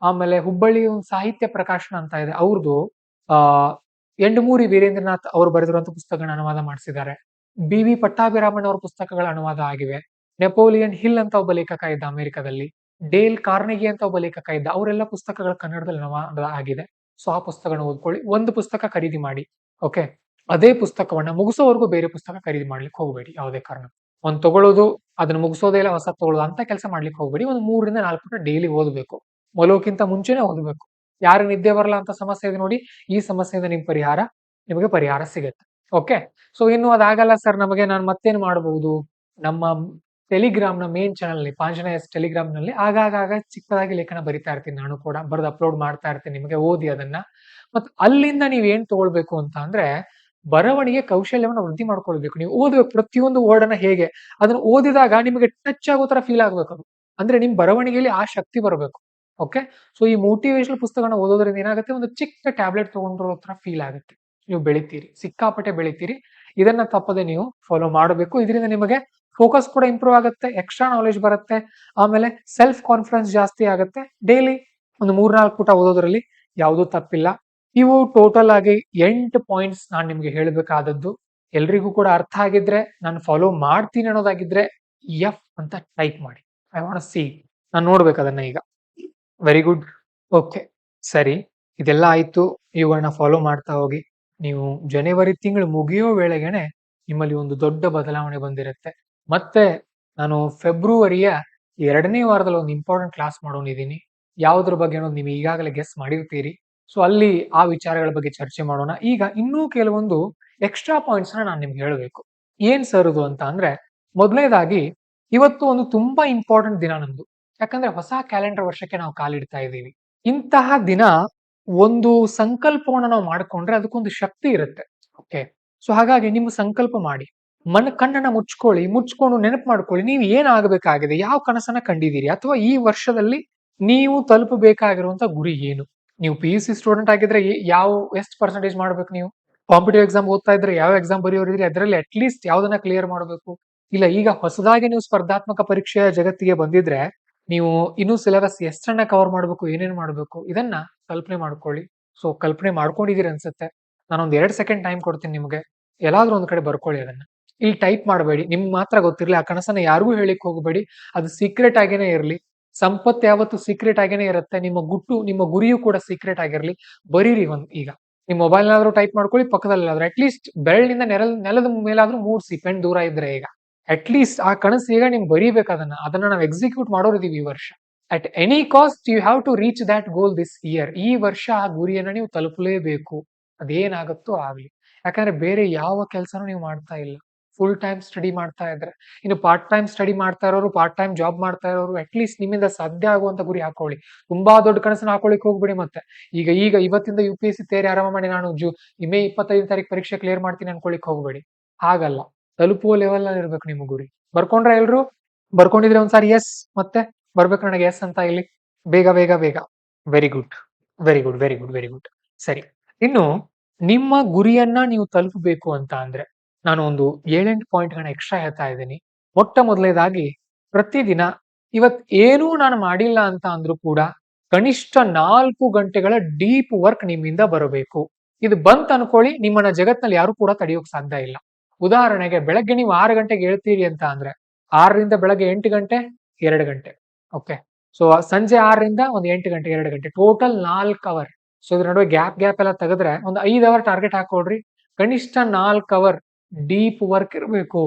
ಆಮೇಲೆ ಹುಬ್ಬಳ್ಳಿ ಒಂದು ಸಾಹಿತ್ಯ ಪ್ರಕಾಶನ ಅಂತ ಇದೆ, ಅವ್ರದ್ದು. ಆ ಎಂಡಮೂರಿ ವೀರೇಂದ್ರನಾಥ್ ಅವರು ಬರೆದಿರುವಂತಹ ಪುಸ್ತಕಗಳನ್ನ ಅನುವಾದ ಮಾಡಿಸಿದ್ದಾರೆ. ಬಿ ಪಟ್ಟಾಭಿರಾಮನ್ ಅವರ ಪುಸ್ತಕಗಳ ಅನುವಾದ ಆಗಿವೆ. ನೆಪೋಲಿಯನ್ ಹಿಲ್ ಅಂತ ಒಬ್ಬ ಲೇಖಕ ಇದ್ದ ಅಮೆರಿಕದಲ್ಲಿ. ಡೇಲ್ ಕಾರ್ನೆಗಿ ಅಂತ ಒಬ್ಬ ಲೇಖಕ ಇದ್ದ. ಅವರೆಲ್ಲ ಪುಸ್ತಕಗಳ ಕನ್ನಡದಲ್ಲಿ ಅನುವಾದ ಆಗಿದೆ. ಸೊ ಆ ಪುಸ್ತಕನ ಓದ್ಕೊಳ್ಳಿ. ಒಂದು ಪುಸ್ತಕ ಖರೀದಿ ಮಾಡಿ. ಓಕೆ, ಅದೇ ಪುಸ್ತಕವನ್ನ ಮುಗಿಸೋವರೆಗೂ ಬೇರೆ ಪುಸ್ತಕ ಖರೀದಿ ಮಾಡ್ಲಿಕ್ಕೆ ಹೋಗಬೇಡಿ ಯಾವುದೇ ಕಾರಣ. ಒಂದ್ ತಗೊಳ್ಳೋದು, ಅದನ್ನ ಮುಗಿಸೋದೇ ಇಲ್ಲ, ಹೊಸ ತಗೊಳ್ಳೋದು ಅಂತ ಕೆಲಸ ಮಾಡ್ಲಿಕ್ಕೆ ಹೋಗ್ಬೇಡಿ. ಒಂದು 3ರಿಂದ 4 ಪುಟ ಡೈಲಿ ಓದಬೇಕು. ಮಲಗೋಕ್ಕಿಂತ ಮುಂಚೆನೆ ಓದಬೇಕು. ಯಾರು ನಿದ್ದೆ ಬರಲ್ಲ ಅಂತ ಸಮಸ್ಯೆ ಇದೆ ನೋಡಿ, ಈ ಸಮಸ್ಯೆಯಿಂದ ನಿಮಗೆ ಪರಿಹಾರ ಸಿಗುತ್ತೆ. ಓಕೆ, ಸೊ ಇನ್ನು ಅದಾಗಲ್ಲ ಸರ್ ನಮಗೆ, ನಾನು ಮತ್ತೇನು ಮಾಡಬಹುದು? ನಮ್ಮ ಟೆಲಿಗ್ರಾಮ್ ನ ಮೇನ್ ಚಾನಲ್ ಪಾಂಜನೇಯ ಟೆಲಿಗ್ರಾಮ್ ನಲ್ಲಿ ಆಗಾಗ ಚಿಕ್ಕದಾಗಿ ಲೇಖನ ಬರಿತಾ ಇರ್ತೀನಿ. ನಾನು ಕೂಡ ಬರೆದು ಅಪ್ಲೋಡ್ ಮಾಡ್ತಾ ಇರ್ತೀನಿ. ನಿಮಗೆ ಓದಿ ಅದನ್ನ. ಮತ್ತೆ ಅಲ್ಲಿಂದ ನೀವ್ ಏನ್ ತಗೊಳ್ಬೇಕು ಅಂತ ಅಂದ್ರೆ, ಬರವಣಿಗೆ ಕೌಶಲ್ಯವನ್ನ ವೃದ್ಧಿ ಮಾಡ್ಕೊಳ್ಬೇಕು. ನೀವು ಓದ್ಬೇಕು ಪ್ರತಿಯೊಂದು ವರ್ಡ್ ಅನ್ನ. ಹೇಗೆ ಅದನ್ನ ಓದಿದಾಗ ನಿಮಗೆ ಟಚ್ ಆಗೋ ತರ ಫೀಲ್ ಆಗ್ಬೇಕು ಅದು. ಅಂದ್ರೆ ನಿಮ್ ಬರವಣಿಗೆಯಲ್ಲಿ ಆ ಶಕ್ತಿ ಬರಬೇಕು. ಓಕೆ, ಸೊ ಈ ಮೋಟಿವೇಶನಲ್ ಪುಸ್ತಕನ ಓದೋದ್ರಿಂದ ಏನಾಗುತ್ತೆ, ಒಂದು ಚಿಕ್ಕ ಟ್ಯಾಬ್ಲೆಟ್ ತಗೊಂಡಿರೋ ತರ ಫೀಲ್ ಆಗುತ್ತೆ. ನೀವು ಬೆಳಿತೀರಿ, ಸಿಕ್ಕಾಪಟ್ಟೆ ಬೆಳಿತೀರಿ. ಇದನ್ನ ತಪ್ಪದೆ ನೀವು ಫಾಲೋ ಮಾಡಬೇಕು. ಇದರಿಂದ ನಿಮಗೆ ಫೋಕಸ್ ಕೂಡ ಇಂಪ್ರೂವ್ ಆಗುತ್ತೆ, ಎಕ್ಸ್ಟ್ರಾ ನಾಲೆಜ್ ಬರುತ್ತೆ, ಆಮೇಲೆ ಸೆಲ್ಫ್ ಕಾನ್ಫಿಡೆನ್ಸ್ ಜಾಸ್ತಿ ಆಗುತ್ತೆ. ಡೈಲಿ ಒಂದು 3-4 ಪುಟ ಓದೋದ್ರಲ್ಲಿ ಯಾವುದೂ ತಪ್ಪಿಲ್ಲ. ಇವು ಟೋಟಲ್ ಆಗಿ 8 ಪಾಯಿಂಟ್ಸ್ ನಾನು ನಿಮ್ಗೆ ಹೇಳಬೇಕಾದದ್ದು. ಎಲ್ರಿಗೂ ಕೂಡ ಅರ್ಥ ಆಗಿದ್ರೆ, ನಾನು ಫಾಲೋ ಮಾಡ್ತೀನಿ ಅನ್ನೋದಾಗಿದ್ರೆ ಎಫ್ ಅಂತ ಟೈಪ್ ಮಾಡಿ. ಐ ವಾಂಟ್ ಸಿ, ನಾನು ನೋಡ್ಬೇಕು ಅದನ್ನ ಈಗ. Very good. ಓಕೆ, ಸರಿ, ಇದೆಲ್ಲ ಆಯ್ತು. ಇವುಗಳನ್ನ ಫಾಲೋ ಮಾಡ್ತಾ ಹೋಗಿ. ನೀವು ಜನವರಿ ತಿಂಗಳು ಮುಗಿಯೋ ವೇಳೆಗೆನೆ ನಿಮ್ಮಲ್ಲಿ ಒಂದು ದೊಡ್ಡ ಬದಲಾವಣೆ ಬಂದಿರುತ್ತೆ. ಮತ್ತೆ ನಾನು ಫೆಬ್ರವರಿಯ 2ನೇ ವಾರದಲ್ಲಿ ಒಂದು ಇಂಪಾರ್ಟೆಂಟ್ ಕ್ಲಾಸ್ ಮಾಡೋನಿದ್ದೀನಿ. ಯಾವುದ್ರ ಬಗ್ಗೆ ಅನ್ನೋದು ನೀವು ಈಗಾಗಲೇ ಗೆಸ್ ಮಾಡಿರ್ತೀರಿ. ಸೊ ಅಲ್ಲಿ ಆ ವಿಚಾರಗಳ ಬಗ್ಗೆ ಚರ್ಚೆ ಮಾಡೋಣ. ಈಗ ಇನ್ನೂ ಕೆಲವೊಂದು ಎಕ್ಸ್ಟ್ರಾ ಪಾಯಿಂಟ್ಸ್ ನಾನು ನಿಮ್ಗೆ ಹೇಳಬೇಕು. ಏನ್ ಸರ್ ಇದು ಅಂತ ಅಂದ್ರೆ, ಮೊದಲನೇದಾಗಿ ಇವತ್ತು ಒಂದು ತುಂಬಾ ಇಂಪಾರ್ಟೆಂಟ್ ದಿನ ನಮ್ದು. ಯಾಕಂದ್ರೆ ಹೊಸ ಕ್ಯಾಲೆಂಡರ್ ವರ್ಷಕ್ಕೆ ನಾವು ಕಾಲಿಡ್ತಾ ಇದ್ದೀವಿ. ಇಂತಹ ದಿನ ಒಂದು ಸಂಕಲ್ಪವನ್ನು ನಾವು ಮಾಡ್ಕೊಂಡ್ರೆ ಅದಕ್ಕೊಂದು ಶಕ್ತಿ ಇರುತ್ತೆ. ಓಕೆ, ಸೊ ಹಾಗಾಗಿ ನಿಮ್ಮ ಸಂಕಲ್ಪ ಮಾಡಿ. ಕಣ್ಣನ್ನ ಮುಚ್ಕೊಂಡು ನೆನಪು ಮಾಡ್ಕೊಳ್ಳಿ, ನೀವು ಏನಾಗಬೇಕಾಗಿದೆ, ಯಾವ ಕನಸನ್ನ ಕಂಡಿದ್ದೀರಿ, ಅಥವಾ ಈ ವರ್ಷದಲ್ಲಿ ನೀವು ತಲುಪಬೇಕಾಗಿರುವಂತ ಗುರಿ ಏನು. ನೀವು PUC ಸ್ಟೂಡೆಂಟ್ ಆಗಿದ್ರೆ ಎಷ್ಟು ಪರ್ಸೆಂಟೇಜ್ ಮಾಡ್ಬೇಕು, ನೀವು ಕಾಂಪಿಟೇಟಿವ್ ಎಕ್ಸಾಮ್ ಓದ್ತಾ ಇದ್ರೆ ಯಾವ ಎಕ್ಸಾಮ್ ಬರೆಯೋರಿದ್ರೆ ಅದರಲ್ಲಿ ಅಟ್ ಲೀಸ್ಟ್ ಯಾವ್ದನ್ನ ಕ್ಲಿಯರ್ ಮಾಡಬೇಕು. ಇಲ್ಲ ಈಗ ಹೊಸದಾಗಿ ನೀವು ಸ್ಪರ್ಧಾತ್ಮಕ ಪರೀಕ್ಷೆಯ ಜಗತ್ತಿಗೆ ಬಂದಿದ್ರೆ ನೀವು ಇನ್ನೂ ಸಿಲೆಬಸ್ ಎಷ್ಟನ್ನ ಕವರ್ ಮಾಡ್ಬೇಕು, ಏನೇನ್ ಮಾಡ್ಬೇಕು, ಇದನ್ನ ಕಲ್ಪನೆ ಮಾಡ್ಕೊಳ್ಳಿ. ಸೊ ಕಲ್ಪನೆ ಮಾಡ್ಕೊಂಡಿದೀರಿ ಅನ್ಸುತ್ತೆ. ನಾನೊಂದ್ 2 ಸೆಕೆಂಡ್ ಟೈಮ್ ಕೊಡ್ತೀನಿ ನಿಮ್ಗೆ. ಎಲ್ಲಾದ್ರೂ ಒಂದ್ ಕಡೆ ಬರ್ಕೊಳ್ಳಿ ಅದನ್ನ. ಇಲ್ಲಿ ಟೈಪ್ ಮಾಡಬೇಡಿ, ನಿಮ್ಗೆ ಮಾತ್ರ ಗೊತ್ತಿರ್ಲಿ. ಆ ಕನಸನ್ನ ಯಾರಿಗೂ ಹೇಳಿಕ್ ಹೋಗಬೇಡಿ, ಅದು ಸೀಕ್ರೆಟ್ ಆಗೇನೆ ಇರ್ಲಿ. ಸಂಪತ್ತು ಯಾವತ್ತು ಸೀಕ್ರೆಟ್ ಆಗೇನೆ ಇರುತ್ತೆ. ನಿಮ್ಮ ಗುರಿಯೂ ಕೂಡ ಸೀಕ್ರೆಟ್ ಆಗಿರ್ಲಿ. ಬರೀರಿ ಈಗ ನಿಮ್ ಮೊಬೈಲ್ನಾದ್ರೂ ಟೈಪ್ ಮಾಡ್ಕೊಳ್ಳಿ, ಪಕ್ಕದಲ್ಲಾದ್ರೂ ಅಟ್ ಲೀಸ್ಟ್ ಬೆರಳಿನಿಂದ ನೆಲದ ಮೇಲಾದ್ರೂ ಮೂಡ್ಸಿ, ಪೆನ್ ದೂರ ಇದ್ರೆ. ಈಗ ಅಟ್ ಲೀಸ್ಟ್ ಆ ಕನಸು ಈಗ ನಿಮ್ಗೆ ಬರೀಬೇಕು. ಅದನ್ನ ನಾವು ಎಕ್ಸಿಕ್ಯೂಟ್ ಮಾಡೋರಿದೀವಿ ಈ ವರ್ಷ. At any cost you have to reach that goal this year. ಈ ವರ್ಷ ಆ ಗುರಿಯನ್ನ ನೀವು ತಲುಪಲೇಬೇಕು. ಅದೇನಾಗುತ್ತೋ ಆಗ್ಲಿ. ಯಾಕಂದ್ರೆ ಬೇರೆ ಯಾವ ಕೆಲಸನೂ ನೀವು ಮಾಡ್ತಾ ಇಲ್ಲ. ಫುಲ್ ಟೈಮ್ ಸ್ಟಡಿ ಮಾಡ್ತಾ ಇದ್ರೆ. ಇನ್ನು ಪಾರ್ಟ್ ಟೈಮ್ ಸ್ಟಡಿ ಮಾಡ್ತಾ ಇರೋರು, ಪಾರ್ಟ್ ಟೈಮ್ ಜಾಬ್ ಮಾಡ್ತಾ ಇರೋರು ಅಟ್ ಲೀಸ್ಟ್ ನಿಮ್ಮಿಂದ ಸಾಧ್ಯ ಆಗುವಂತ ಗುರಿ ಹಾಕೊಳ್ಳಿ. ತುಂಬಾ ದೊಡ್ಡ ಕನಸನ್ನ ಹಾಕೊಳ್ಳಿಕ್ ಹೋಗ್ಬಿಡಿ ಮತ್ತೆ. ಈಗ ಇವತ್ತಿಂದ UPSC ತಯಾರಿ ಆರಂಭ ಮಾಡಿ ನಾನು ಮೇ 25 ತಾರೀಕು ಪರೀಕ್ಷೆ ಕ್ಲಿಯರ್ ಮಾಡ್ತೀನಿ ಅನ್ಕೊಳ್ಳಿಕ್ ಹೋಗ್ಬೇಡಿ. ಹಾಗಲ್ಲ. ತಲುಪುವ ಲೆವೆಲ್ ಅಲ್ಲಿ ಇರ್ಬೇಕು ನಿಮ್ಮ ಗುರಿ. ಬರ್ಕೊಂಡ್ರ ಎಲ್ರು? ಬರ್ಕೊಂಡಿದ್ರೆ ಒಂದ್ಸಾರಿ ಎಸ್ ಮತ್ತೆ ಬರ್ಬೇಕು ನನಗೆ ಎಸ್ ಅಂತ ಇಲ್ಲಿ. ಬೇಗ ಬೇಗ ಬೇಗ. Very good, very good, very good, very good. ಸರಿ. ಇನ್ನು ನಿಮ್ಮ ಗುರಿಯನ್ನ ನೀವು ತಲುಪಬೇಕು ಅಂತ ಅಂದ್ರೆ ನಾನು ಒಂದು 7-8 ಪಾಯಿಂಟ್ಗಳನ್ನ ಎಕ್ಸ್ಟ್ರಾ ಹೇಳ್ತಾ ಇದ್ದೀನಿ. ಮೊಟ್ಟ ಮೊದಲನೇದಾಗಿ ಪ್ರತಿದಿನ ಇವತ್ ಏನೂ ನಾನು ಮಾಡಿಲ್ಲ ಅಂತ ಅಂದ್ರೂ ಕೂಡ ಕನಿಷ್ಠ 4 ಗಂಟೆಗಳ ಡೀಪ್ ವರ್ಕ್ ನಿಮ್ಮಿಂದ ಬರಬೇಕು. ಇದು ಬಂತ್ ಅನ್ಕೊಳ್ಳಿ, ನಿಮ್ಮನ್ನ ಜಗತ್ನಲ್ಲಿ ಯಾರು ಕೂಡ ತಡೆಯೋಕ್ ಸಾಧ್ಯ ಇಲ್ಲ. ಉದಾಹರಣೆಗೆ ಬೆಳಗ್ಗೆ ನೀವು 6 ಗಂಟೆಗೆ ಹೇಳ್ತೀರಿ ಅಂತ ಅಂದ್ರೆ 6ರಿಂದ ಬೆಳಗ್ಗೆ 8 ಗಂಟೆ 2 ಗಂಟೆ. ಓಕೆ. ಸೊ ಸಂಜೆ 6ರಿಂದ ಒಂದು 8 ಗಂಟೆ 2 ಗಂಟೆ ಟೋಟಲ್ 4 ಅವರ್. ಸೊ ಇದ್ರ ನಡುವೆ ಗ್ಯಾಪ್ ಎಲ್ಲ ತೆಗೆದ್ರೆ ಒಂದು 5 ಅವರ್ ಟಾರ್ಗೆಟ್ ಹಾಕೊಳ್ರಿ. ಕನಿಷ್ಠ 4 ಅವರ್ ಡೀಪ್ ವರ್ಕ್ ಇರಬೇಕು.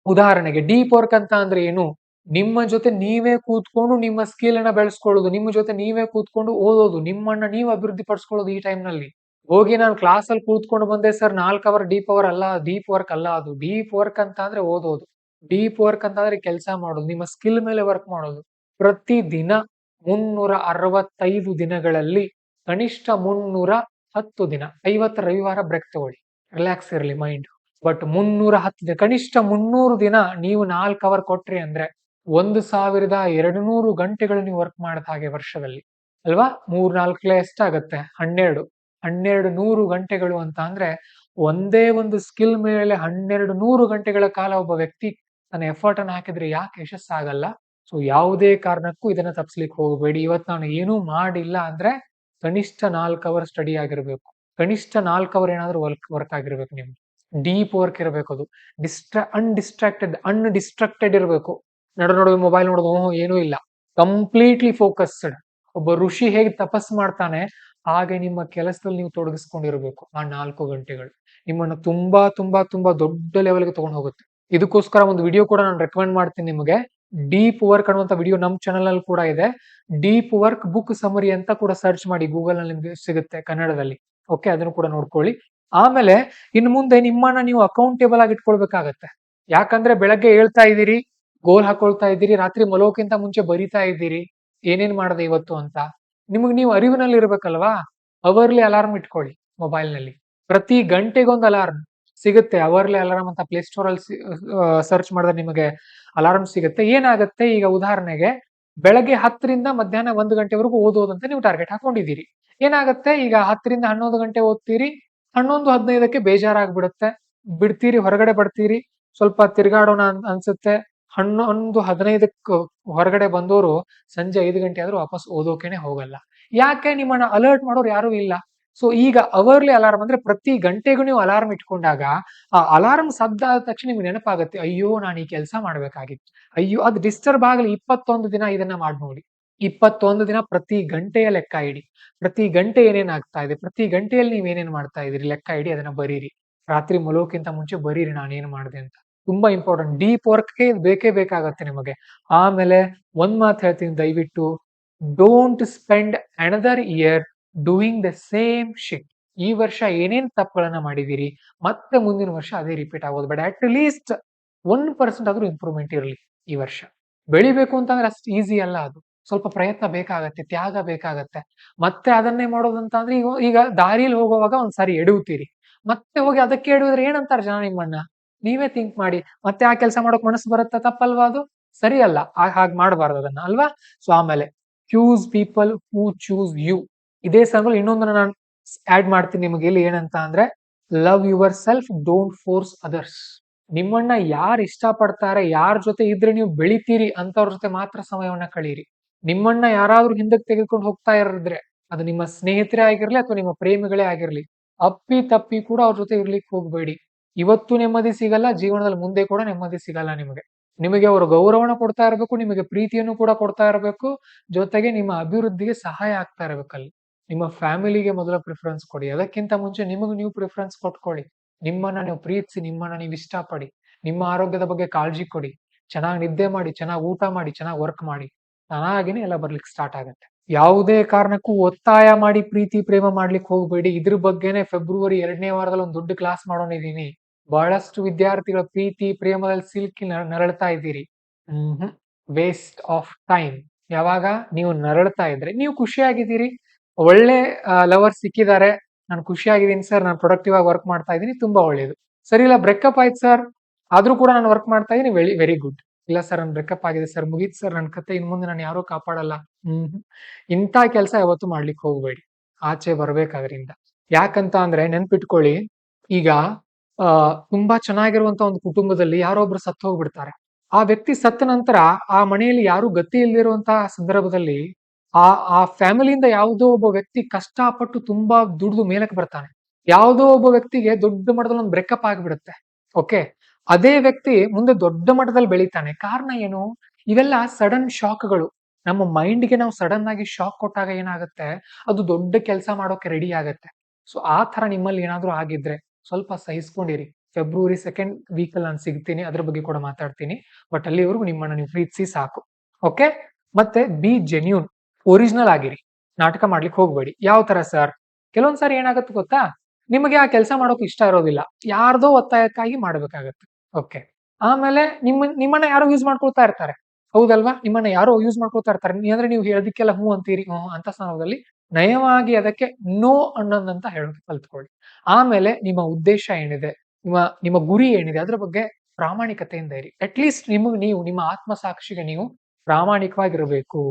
ಉದಾಹರಣೆಗೆ ಡೀಪ್ ವರ್ಕ್ ಅಂತ ಅಂದ್ರೆ ಏನು? ನಿಮ್ಮ ಜೊತೆ ನೀವೇ ಕೂತ್ಕೊಂಡು ನಿಮ್ಮ ಸ್ಕಿಲ್ ಅನ್ನ ಬೆಳೆಸ್ಕೊಳ್ಳೋದು, ನಿಮ್ಮ ಜೊತೆ ನೀವೇ ಕೂತ್ಕೊಂಡು ಓದೋದು, ನಿಮ್ಮನ್ನ ನೀವು ಅಭಿವೃದ್ಧಿ ಪಡಿಸ್ಕೊಳ್ಳೋದು ಈ ಟೈಮ್ ನಲ್ಲಿ. ಹೋಗಿ ನಾನು ಕ್ಲಾಸ್ ಅಲ್ಲಿ ಕೂತ್ಕೊಂಡು ಬಂದೆ ಸರ್ 4 ಅವರ್ ಡೀಪ್ ಅವರ್ ಅಲ್ಲ, ಡೀಪ್ ವರ್ಕ್ ಅಲ್ಲ ಅದು. ಡೀಪ್ ವರ್ಕ್ ಅಂತ ಅಂದ್ರೆ ಓದೋದು. ಡೀಪ್ ವರ್ಕ್ ಅಂತ ಅಂದ್ರೆ ಕೆಲಸ ಮಾಡೋದು, ನಿಮ್ಮ ಸ್ಕಿಲ್ ಮೇಲೆ ವರ್ಕ್ ಮಾಡೋದು. ಪ್ರತಿ ದಿನ 365 ದಿನಗಳಲ್ಲಿ ಕನಿಷ್ಠ 310 ದಿನ, 50 ರವಿವಾರ ಬ್ರೇಕ್ ತಗೊಳ್ಳಿ, ರಿಲ್ಯಾಕ್ಸ್ ಇರಲಿ ಮೈಂಡ್. ಬಟ್ 310 ದಿನ, ಕನಿಷ್ಠ 300 ದಿನ ನೀವು 4 ಅವರ್ ಕೊಟ್ರಿ ಅಂದ್ರೆ 1200 ಗಂಟೆಗಳು ನೀವು ವರ್ಕ್ ಮಾಡಿದ ಹಾಗೆ ವರ್ಷದಲ್ಲಿ ಅಲ್ವಾ? 3-4 ಎಷ್ಟಾಗತ್ತೆ? 1200 ಗಂಟೆಗಳು ಅಂತ ಅಂದ್ರೆ ಒಂದೇ ಒಂದು ಸ್ಕಿಲ್ ಮೇಲೆ 1200 ಗಂಟೆಗಳ ಕಾಲ ಒಬ್ಬ ವ್ಯಕ್ತಿ ತನ್ನ ಎಫರ್ಟ್ ಅನ್ನು ಹಾಕಿದ್ರೆ ಯಾಕೆ ಯಶಸ್ಸಾಗಲ್ಲ? ಸೊ ಯಾವುದೇ ಕಾರಣಕ್ಕೂ ಇದನ್ನ ತಪ್ಪಿಸ್ಲಿಕ್ಕೆ ಹೋಗಬೇಡಿ. ಇವತ್ತು ನಾನು ಏನೂ ಮಾಡಿಲ್ಲ ಅಂದ್ರೆ ಕನಿಷ್ಠ 4 ಅವರ್ ಸ್ಟಡಿ ಆಗಿರ್ಬೇಕು. ಕನಿಷ್ಠ 4 ಅವರ್ ಏನಾದ್ರೂ ವರ್ಕ್ ಆಗಿರ್ಬೇಕು. ನಿಮ್ಗೆ ಡೀಪ್ ವರ್ಕ್ ಇರಬೇಕು. ಅದು ಅನ್ಡಿಸ್ಟ್ರಾಕ್ಟೆಡ್ ಇರಬೇಕು. ನಡುವೆ ಮೊಬೈಲ್ ನೋಡೋದು ಏನೂ ಇಲ್ಲ. Completely focused. ಒಬ್ಬ ಋಷಿ ಹೇಗೆ ತಪಸ್ ಮಾಡ್ತಾನೆ ಹಾಗೆ ನಿಮ್ಮ ಕೆಲಸದಲ್ಲಿ ನೀವು ತೊಡಗಿಸ್ಕೊಂಡಿರ್ಬೇಕು. ಆ 4 ಗಂಟೆಗಳು ನಿಮ್ಮನ್ನ ತುಂಬಾ ತುಂಬಾ ತುಂಬಾ ದೊಡ್ಡ ಲೆವೆಲ್ಗೆ ತಗೊಂಡು ಹೋಗುತ್ತೆ. ಇದಕ್ಕೋಸ್ಕರ ಒಂದು ವಿಡಿಯೋ ಕೂಡ ನಾನು ರೆಕಮೆಂಡ್ ಮಾಡ್ತೀನಿ ನಿಮಗೆ. ಡೀಪ್ ವರ್ಕ್ ಅನ್ನುವಂತ ವಿಡಿಯೋ ನಮ್ಮ ಚಾನಲ್ ಅಲ್ಲಿ ಕೂಡ ಇದೆ. ಡೀಪ್ ವರ್ಕ್ ಬುಕ್ ಸಮರಿ ಅಂತ ಕೂಡ ಸರ್ಚ್ ಮಾಡಿ, ಗೂಗಲ್ ನಲ್ಲಿ ನಿಮ್ಗೆ ಸಿಗುತ್ತೆ ಕನ್ನಡದಲ್ಲಿ. ಓಕೆ, ಅದನ್ನು ಕೂಡ ನೋಡ್ಕೊಳ್ಳಿ. ಆಮೇಲೆ ಇನ್ನು ಮುಂದೆ ನಿಮ್ಮನ್ನ ನೀವು ಅಕೌಂಟೇಬಲ್ ಆಗಿ ಇಟ್ಕೊಳ್ಬೇಕಾಗತ್ತೆ. ಯಾಕಂದ್ರೆ ಬೆಳಗ್ಗೆ ಹೇಳ್ತಾ ಇದ್ದೀರಿ, ಗೋಲ್ ಹಾಕೊಳ್ತಾ ಇದ್ದೀರಿ, ರಾತ್ರಿ ಮಲೋಕ್ಕಿಂತ ಮುಂಚೆ ಬರಿತಾ ಇದ್ದೀರಿ ಏನೇನ್ ಮಾಡಿದೆ ಇವತ್ತು ಅಂತ. ನಿಮಗ್ ನೀವು ಅರಿವಿನಲ್ಲಿ ಇರ್ಬೇಕಲ್ವಾ? ಅವರ್ಲಿ ಅಲಾರ್ಮ್ ಇಟ್ಕೊಳ್ಳಿ ಮೊಬೈಲ್ ನಲ್ಲಿ. ಪ್ರತಿ ಗಂಟೆಗೊಂದು ಅಲಾರ್ಮ್ ಸಿಗುತ್ತೆ. ಅವರ್ಲಿ ಅಲಾರ್ಮ್ ಅಂತ ಪ್ಲೇಸ್ಟೋರ್ ಅಲ್ಲಿ ಸರ್ಚ್ ಮಾಡಿದ್ರೆ ನಿಮಗೆ ಅಲಾರ್ಮ್ ಸಿಗುತ್ತೆ. ಏನಾಗುತ್ತೆ, ಈಗ ಉದಾಹರಣೆಗೆ ಬೆಳಗ್ಗೆ 10ರಿಂದ ಮಧ್ಯಾಹ್ನ 1 ಗಂಟೆವರೆಗೂ ಓದೋದಂತ ನೀವು ಟಾರ್ಗೆಟ್ ಹಾಕೊಂಡಿದ್ದೀರಿ. ಏನಾಗುತ್ತೆ, ಈಗ 10ರಿಂದ 11 ಗಂಟೆ ಓದ್ತೀರಿ, 11:15ಕ್ಕೆ ಬೇಜಾರಾಗ್ಬಿಡುತ್ತೆ, ಬಿಡ್ತೀರಿ, ಹೊರಗಡೆ ಬರ್ತೀರಿ, ಸ್ವಲ್ಪ ತಿರ್ಗಾಡೋಣ ಅನ್ಸುತ್ತೆ. 11:15ಕ್ಕೆ ಹೊರಗಡೆ ಬಂದವರು ಸಂಜೆ 5 ಗಂಟೆ ಆದ್ರೂ ವಾಪಸ್ ಓದೋಕೆನೆ ಹೋಗಲ್ಲ. ಯಾಕೆ? ನಿಮ್ಮನ್ನ ಅಲರ್ಟ್ ಮಾಡೋರು ಯಾರು ಇಲ್ಲ. ಸೊ ಈಗ ಅವರ್ಲಿ ಅಲಾರ್ಮ್ ಅಂದ್ರೆ ಪ್ರತಿ ಗಂಟೆಗೂ ನೀವು ಅಲಾರ್ಮ್ ಇಟ್ಕೊಂಡಾಗ ಆ ಅಲಾರ್ಮ್ ಶಬ್ದ ಆದ ತಕ್ಷಣ ನಿಮ್ಗೆ ನೆನಪಾಗುತ್ತೆ, ಅಯ್ಯೋ ನಾನು ಈ ಕೆಲಸ ಮಾಡ್ಬೇಕಾಗಿತ್ತು. ಅಯ್ಯೋ ಅದು ಡಿಸ್ಟರ್ಬ್ ಆಗಲಿ. 21 ದಿನ ಇದನ್ನ ಮಾಡಿ ನೋಡಿ. 21 ದಿನ ಪ್ರತಿ ಗಂಟೆಯ ಲೆಕ್ಕ ಇಡಿ. ಪ್ರತಿ ಗಂಟೆ ಏನೇನ್ ಆಗ್ತಾ ಇದೆ, ಪ್ರತಿ ಗಂಟೆಯಲ್ಲಿ ನೀವ್ ಏನೇನ್ ಮಾಡ್ತಾ ಇದೀರಿ ಲೆಕ್ಕ ಇಡಿ, ಅದನ್ನ ಬರೀರಿ. ರಾತ್ರಿ ಮಲೋಕ್ಕಿಂತ ಮುಂಚೆ ಬರೀರಿ ನಾನೇನ್ ಮಾಡಿದೆ ಅಂತ. ತುಂಬಾ ಇಂಪಾರ್ಟೆಂಟ್. ಡೀಪ್ ವರ್ಕ್ಗೆ ಬೇಕೇ ಬೇಕಾಗತ್ತೆ ನಿಮಗೆ. ಆಮೇಲೆ ಒಂದ್ ಮಾತು ಹೇಳ್ತೀನಿ, ದಯವಿಟ್ಟು don't spend another year doing the same shit. ಈ ವರ್ಷ ಏನೇನ್ ತಪ್ಪುಗಳನ್ನ ಮಾಡಿದೀರಿ ಮತ್ತೆ ಮುಂದಿನ ವರ್ಷ ಅದೇ ರಿಪೀಟ್ ಆಗೋದು ಬೇಡ. ಅಟ್ ಲೀಸ್ಟ್ 1% ಆದ್ರೂ ಇಂಪ್ರೂವ್ಮೆಂಟ್ ಇರಲಿ ಈ ವರ್ಷ. ಬೆಳಿಬೇಕು ಅಂತಂದ್ರೆ ಅಷ್ಟು ಈಸಿ ಅಲ್ಲ ಅದು. ಸ್ವಲ್ಪ ಪ್ರಯತ್ನ ಬೇಕಾಗತ್ತೆ, ತ್ಯಾಗ ಬೇಕಾಗತ್ತೆ. ಮತ್ತೆ ಅದನ್ನೇ ಮಾಡೋದಂತ ಅಂದ್ರೆ ಈಗ ದಾರಿಯಲ್ಲಿ ಹೋಗುವಾಗ ಒಂದ್ಸಾರಿ ಎಡವುತ್ತೀರಿ, ಮತ್ತೆ ಹೋಗಿ ಅದಕ್ಕೆ ಎಡವಿದ್ರೆ ಏನಂತಾರೆ ಜನ ನಿಮ್ಮನ್ನ? ನೀವೇ ಥಿಂಕ್ ಮಾಡಿ. ಮತ್ತೆ ಆ ಕೆಲಸ ಮಾಡೋಕ್ ಮನಸ್ಸು ಬರುತ್ತಾ? ತಪ್ಪಲ್ವಾ ಅದು? ಸರಿ ಅಲ್ಲ. ಹಾಗೆ ಮಾಡಬಾರ್ದು ಅದನ್ನ, ಅಲ್ವಾ? ಸೊ ಆಮೇಲೆ choose people who choose you. ಇದೇ ಸಮಯದಲ್ಲಿ ಇನ್ನೊಂದನ್ನ ನಾನು ಆಡ್ ಮಾಡ್ತೀನಿ ನಿಮಗೆ ಇಲ್ಲಿ. ಏನಂತ ಅಂದ್ರೆ love your self, don't force others. ನಿಮ್ಮನ್ನ ಯಾರು ಇಷ್ಟ ಪಡ್ತಾರೆ, ಯಾರ ಜೊತೆ ಇದ್ರೆ ನೀವು ಬೆಳಿತೀರಿ ಅಂತವ್ರ ಜೊತೆ ಮಾತ್ರ ಸಮಯವನ್ನ ಕಳೀರಿ. ನಿಮ್ಮನ್ನ ಯಾರಾದ್ರೂ ಹಿಂದಕ್ಕೆ ತೆಗೆದುಕೊಂಡು ಹೋಗ್ತಾ ಇರಿದ್ರೆ, ಅದು ನಿಮ್ಮ ಸ್ನೇಹಿತರೇ ಆಗಿರ್ಲಿ ಅಥವಾ ನಿಮ್ಮ ಪ್ರೇಮಿಗಳೇ ಆಗಿರ್ಲಿ, ಅಪ್ಪಿ ತಪ್ಪಿ ಕೂಡ ಅವ್ರ ಜೊತೆ ಇರ್ಲಿಕ್ಕೆ ಹೋಗ್ಬೇಡಿ. ಇವತ್ತು ನೆಮ್ಮದಿ ಸಿಗಲ್ಲ, ಜೀವನದಲ್ಲಿ ಮುಂದೆ ಕೂಡ ನೆಮ್ಮದಿ ಸಿಗಲ್ಲ ನಿಮಗೆ. ನಿಮಗೆ ಅವರು ಗೌರವನ ಕೊಡ್ತಾ ಇರಬೇಕು, ನಿಮಗೆ ಪ್ರೀತಿಯನ್ನು ಕೂಡ ಕೊಡ್ತಾ ಇರಬೇಕು, ಜೊತೆಗೆ ನಿಮ್ಮ ಅಭಿವೃದ್ಧಿಗೆ ಸಹಾಯ ಆಗ್ತಾ ಇರ್ಬೇಕಲ್ಲಿ. ನಿಮ್ಮ ಫ್ಯಾಮಿಲಿಗೆ ಮೊದಲ ಪ್ರಿಫರೆನ್ಸ್ ಕೊಡಿ. ಅದಕ್ಕಿಂತ ಮುಂಚೆ ನಿಮಗೆ ನೀವು ಪ್ರಿಫರೆನ್ಸ್ ಕೊಟ್ಕೊಳ್ಳಿ. ನಿಮ್ಮನ್ನ ನೀವು ಪ್ರೀತಿಸಿ, ನಿಮ್ಮನ್ನ ನೀವು ಇಷ್ಟಪಡಿ, ನಿಮ್ಮ ಆರೋಗ್ಯದ ಬಗ್ಗೆ ಕಾಳಜಿ ಕೊಡಿ, ಚೆನ್ನಾಗಿ ನಿದ್ದೆ ಮಾಡಿ, ಚೆನ್ನಾಗಿ ಊಟ ಮಾಡಿ, ಚೆನ್ನಾಗಿ ವರ್ಕ್ ಮಾಡಿ. ತಾನಾಗಿನೇ ಎಲ್ಲ ಬರ್ಲಿಕ್ಕೆ ಸ್ಟಾರ್ಟ್ ಆಗುತ್ತೆ. ಯಾವುದೇ ಕಾರಣಕ್ಕೂ ಒತ್ತಾಯ ಮಾಡಿ ಪ್ರೀತಿ ಪ್ರೇಮ ಮಾಡ್ಲಿಕ್ಕೆ ಹೋಗ್ಬೇಡಿ. ಇದ್ರ ಬಗ್ಗೆನೆ ಫೆಬ್ರವರಿ 2ನೇ ವಾರದಲ್ಲಿ ಒಂದು ದೊಡ್ಡ ಕ್ಲಾಸ್ ಮಾಡೋನಿದೀನಿ. ಬಹಳಷ್ಟು ವಿದ್ಯಾರ್ಥಿಗಳ ಪ್ರೀತಿ ಪ್ರೇಮದಲ್ಲಿ ಸಿಲುಕಿ ನರಳ್ತಾ ಇದ್ದೀರಿ. Waste of time. ಯಾವಾಗ ನೀವು ನರಳ್ತಾ ಇದ್ರೆ ನೀವು ಖುಷಿಯಾಗಿದ್ದೀರಿ, ಒಳ್ಳೆ ಲವರ್ ಸಿಕ್ಕಿದ್ದಾರೆ, ನಾನು ಖುಷಿಯಾಗಿದ್ದೀನಿ ಸರ್, ನಾನು ಪ್ರೊಡಕ್ಟಿವ್ ಆಗಿ ವರ್ಕ್ ಮಾಡ್ತಾ ಇದ್ದೀನಿ, ತುಂಬಾ ಒಳ್ಳೇದು. ಸರಿ, ಇಲ್ಲ ಬ್ರೇಕಪ್ ಆಯ್ತು ಸರ್, ಆದ್ರೂ ಕೂಡ ನಾನು ವರ್ಕ್ ಮಾಡ್ತಾ ಇದ್ದೀನಿ, ವೆರಿ ಗುಡ್. ಇಲ್ಲ ಸರ್, ನನ್ ಬ್ರೇಕಪ್ ಆಗಿದೆ ಸರ್, ಮುಗೀತು ಸರ್ ನನ್ ಕತೆ, ಇನ್ ಮುಂದೆ ನಾನು ಯಾರೂ ಕಾಪಾಡಲ್ಲ. ಇಂಥ ಕೆಲಸ ಯಾವತ್ತೂ ಮಾಡ್ಲಿಕ್ಕೆ ಹೋಗ್ಬೇಡಿ. ಆಚೆ ಬರ್ಬೇಕಾದ್ರಿಂದ. ಯಾಕಂತ ಅಂದ್ರೆ ನೆನ್ಪಿಟ್ಕೊಳ್ಳಿ, ಈಗ ತುಂಬಾ ಚೆನ್ನಾಗಿರುವಂತ ಒಂದು ಕುಟುಂಬದಲ್ಲಿ ಯಾರೋ ಒಬ್ರು ಸತ್ತು ಹೋಗ್ಬಿಡ್ತಾರೆ. ಆ ವ್ಯಕ್ತಿ ಸತ್ತ ನಂತರ ಆ ಮನೆಯಲ್ಲಿ ಯಾರು ಗತಿ ಇಲ್ದಿರುವಂತಹ ಸಂದರ್ಭದಲ್ಲಿ ಆ ಫ್ಯಾಮಿಲಿಯಿಂದ ಯಾವುದೋ ಒಬ್ಬ ವ್ಯಕ್ತಿ ಕಷ್ಟಪಟ್ಟು ತುಂಬಾ ದುಡ್ದು ಮೇಲಕ್ಕೆ ಬರ್ತಾನೆ. ಯಾವುದೋ ಒಬ್ಬ ವ್ಯಕ್ತಿಗೆ ದೊಡ್ಡ ಮಟ್ಟದಲ್ಲಿ ಒಂದು ಬ್ರೇಕಪ್ ಆಗಿಬಿಡುತ್ತೆ. ಓಕೆ, ಅದೇ ವ್ಯಕ್ತಿ ಮುಂದೆ ದೊಡ್ಡ ಮಟ್ಟದಲ್ಲಿ ಬೆಳಿತಾನೆ. ಕಾರಣ ಏನು? ಇವೆಲ್ಲ ಸಡನ್ ಶಾಕ್ಗಳು. ನಮ್ಮ ಮೈಂಡ್ಗೆ ನಾವು ಸಡನ್ ಆಗಿ ಶಾಕ್ ಕೊಟ್ಟಾಗ ಏನಾಗುತ್ತೆ, ಅದು ದೊಡ್ಡ ಕೆಲಸ ಮಾಡೋಕೆ ರೆಡಿ ಆಗತ್ತೆ. ಸೊ ಆ ತರ ನಿಮ್ಮಲ್ಲಿ ಏನಾದ್ರೂ ಆಗಿದ್ರೆ ಸ್ವಲ್ಪ ಸಹಿಸ್ಕೊಂಡಿರಿ. ಫೆಬ್ರವರಿ 2nd ವೀಕಲ್ಲಿ ನಾನು ಸಿಗ್ತೀನಿ, ಅದ್ರ ಬಗ್ಗೆ ಕೂಡ ಮಾತಾಡ್ತೀನಿ. ಬಟ್ ಅಲ್ಲಿವರೆಗೂ ನಿಮ್ಮನ್ನ ನೀವು ಪ್ರೀತಿಸಿ ಸಾಕು. ಓಕೆ, ಮತ್ತೆ ಬಿ ಜೆನ್ಯೂನ್, ಒರಿಜಿನಲ್ ಆಗಿರಿ. ನಾಟಕ ಮಾಡ್ಲಿಕ್ಕೆ ಹೋಗ್ಬೇಡಿ. ಯಾವ ತರ ಸರ್? ಕೆಲವೊಂದ್ಸಾರಿ ಏನಾಗುತ್ತೆ ಗೊತ್ತಾ, ನಿಮಗೆ ಆ ಕೆಲಸ ಮಾಡೋಕೆ ಇಷ್ಟ ಇರೋದಿಲ್ಲ, ಯಾರ್ದೋ ಒತ್ತಾಯಕ್ಕಾಗಿ ಮಾಡ್ಬೇಕಾಗತ್ತೆ. ಓಕೆ, ಆಮೇಲೆ ನಿಮ್ಮನ್ನ ಯಾರೋ ಯೂಸ್ ಮಾಡ್ಕೊಳ್ತಾ ಇರ್ತಾರೆ, ಹೌದಲ್ವಾ? ನಿಮ್ಮನ್ನ ಯಾರೋ ಯೂಸ್ ಮಾಡ್ಕೊಳ್ತಾ ಇರ್ತಾರೆ, ಅಂದ್ರೆ ನೀವು ಹೇಳೋದಕ್ಕೆಲ್ಲ ಹೂ ಅಂತೀರಿ. ಅಂತ ಸಂದರ್ಭದಲ್ಲಿ ನಯವಾಗಿ ಅದಕ್ಕೆ ನೋ ಅನ್ನೋದಂತ ಹೇಳೋದು ಕಲ್ತ್ಕೊಳ್ಳಿ. ಆಮೇಲೆ ನಿಮ್ಮ ಉದ್ದೇಶ ಏನಿದೆ, ನಿಮ್ಮ ಗುರಿ ಏನಿದೆ, ಅದ್ರ ಬಗ್ಗೆ ಪ್ರಾಮಾಣಿಕತೆಯಿಂದ ಇರಿ. ಅಟ್ಲೀಸ್ಟ್ ನೀವು ನಿಮ್ಮ ಆತ್ಮಸಾಕ್ಷಿಗೆ ನೀವು ಪ್ರಾಮಾಣಿಕವಾಗಿರಬೇಕು.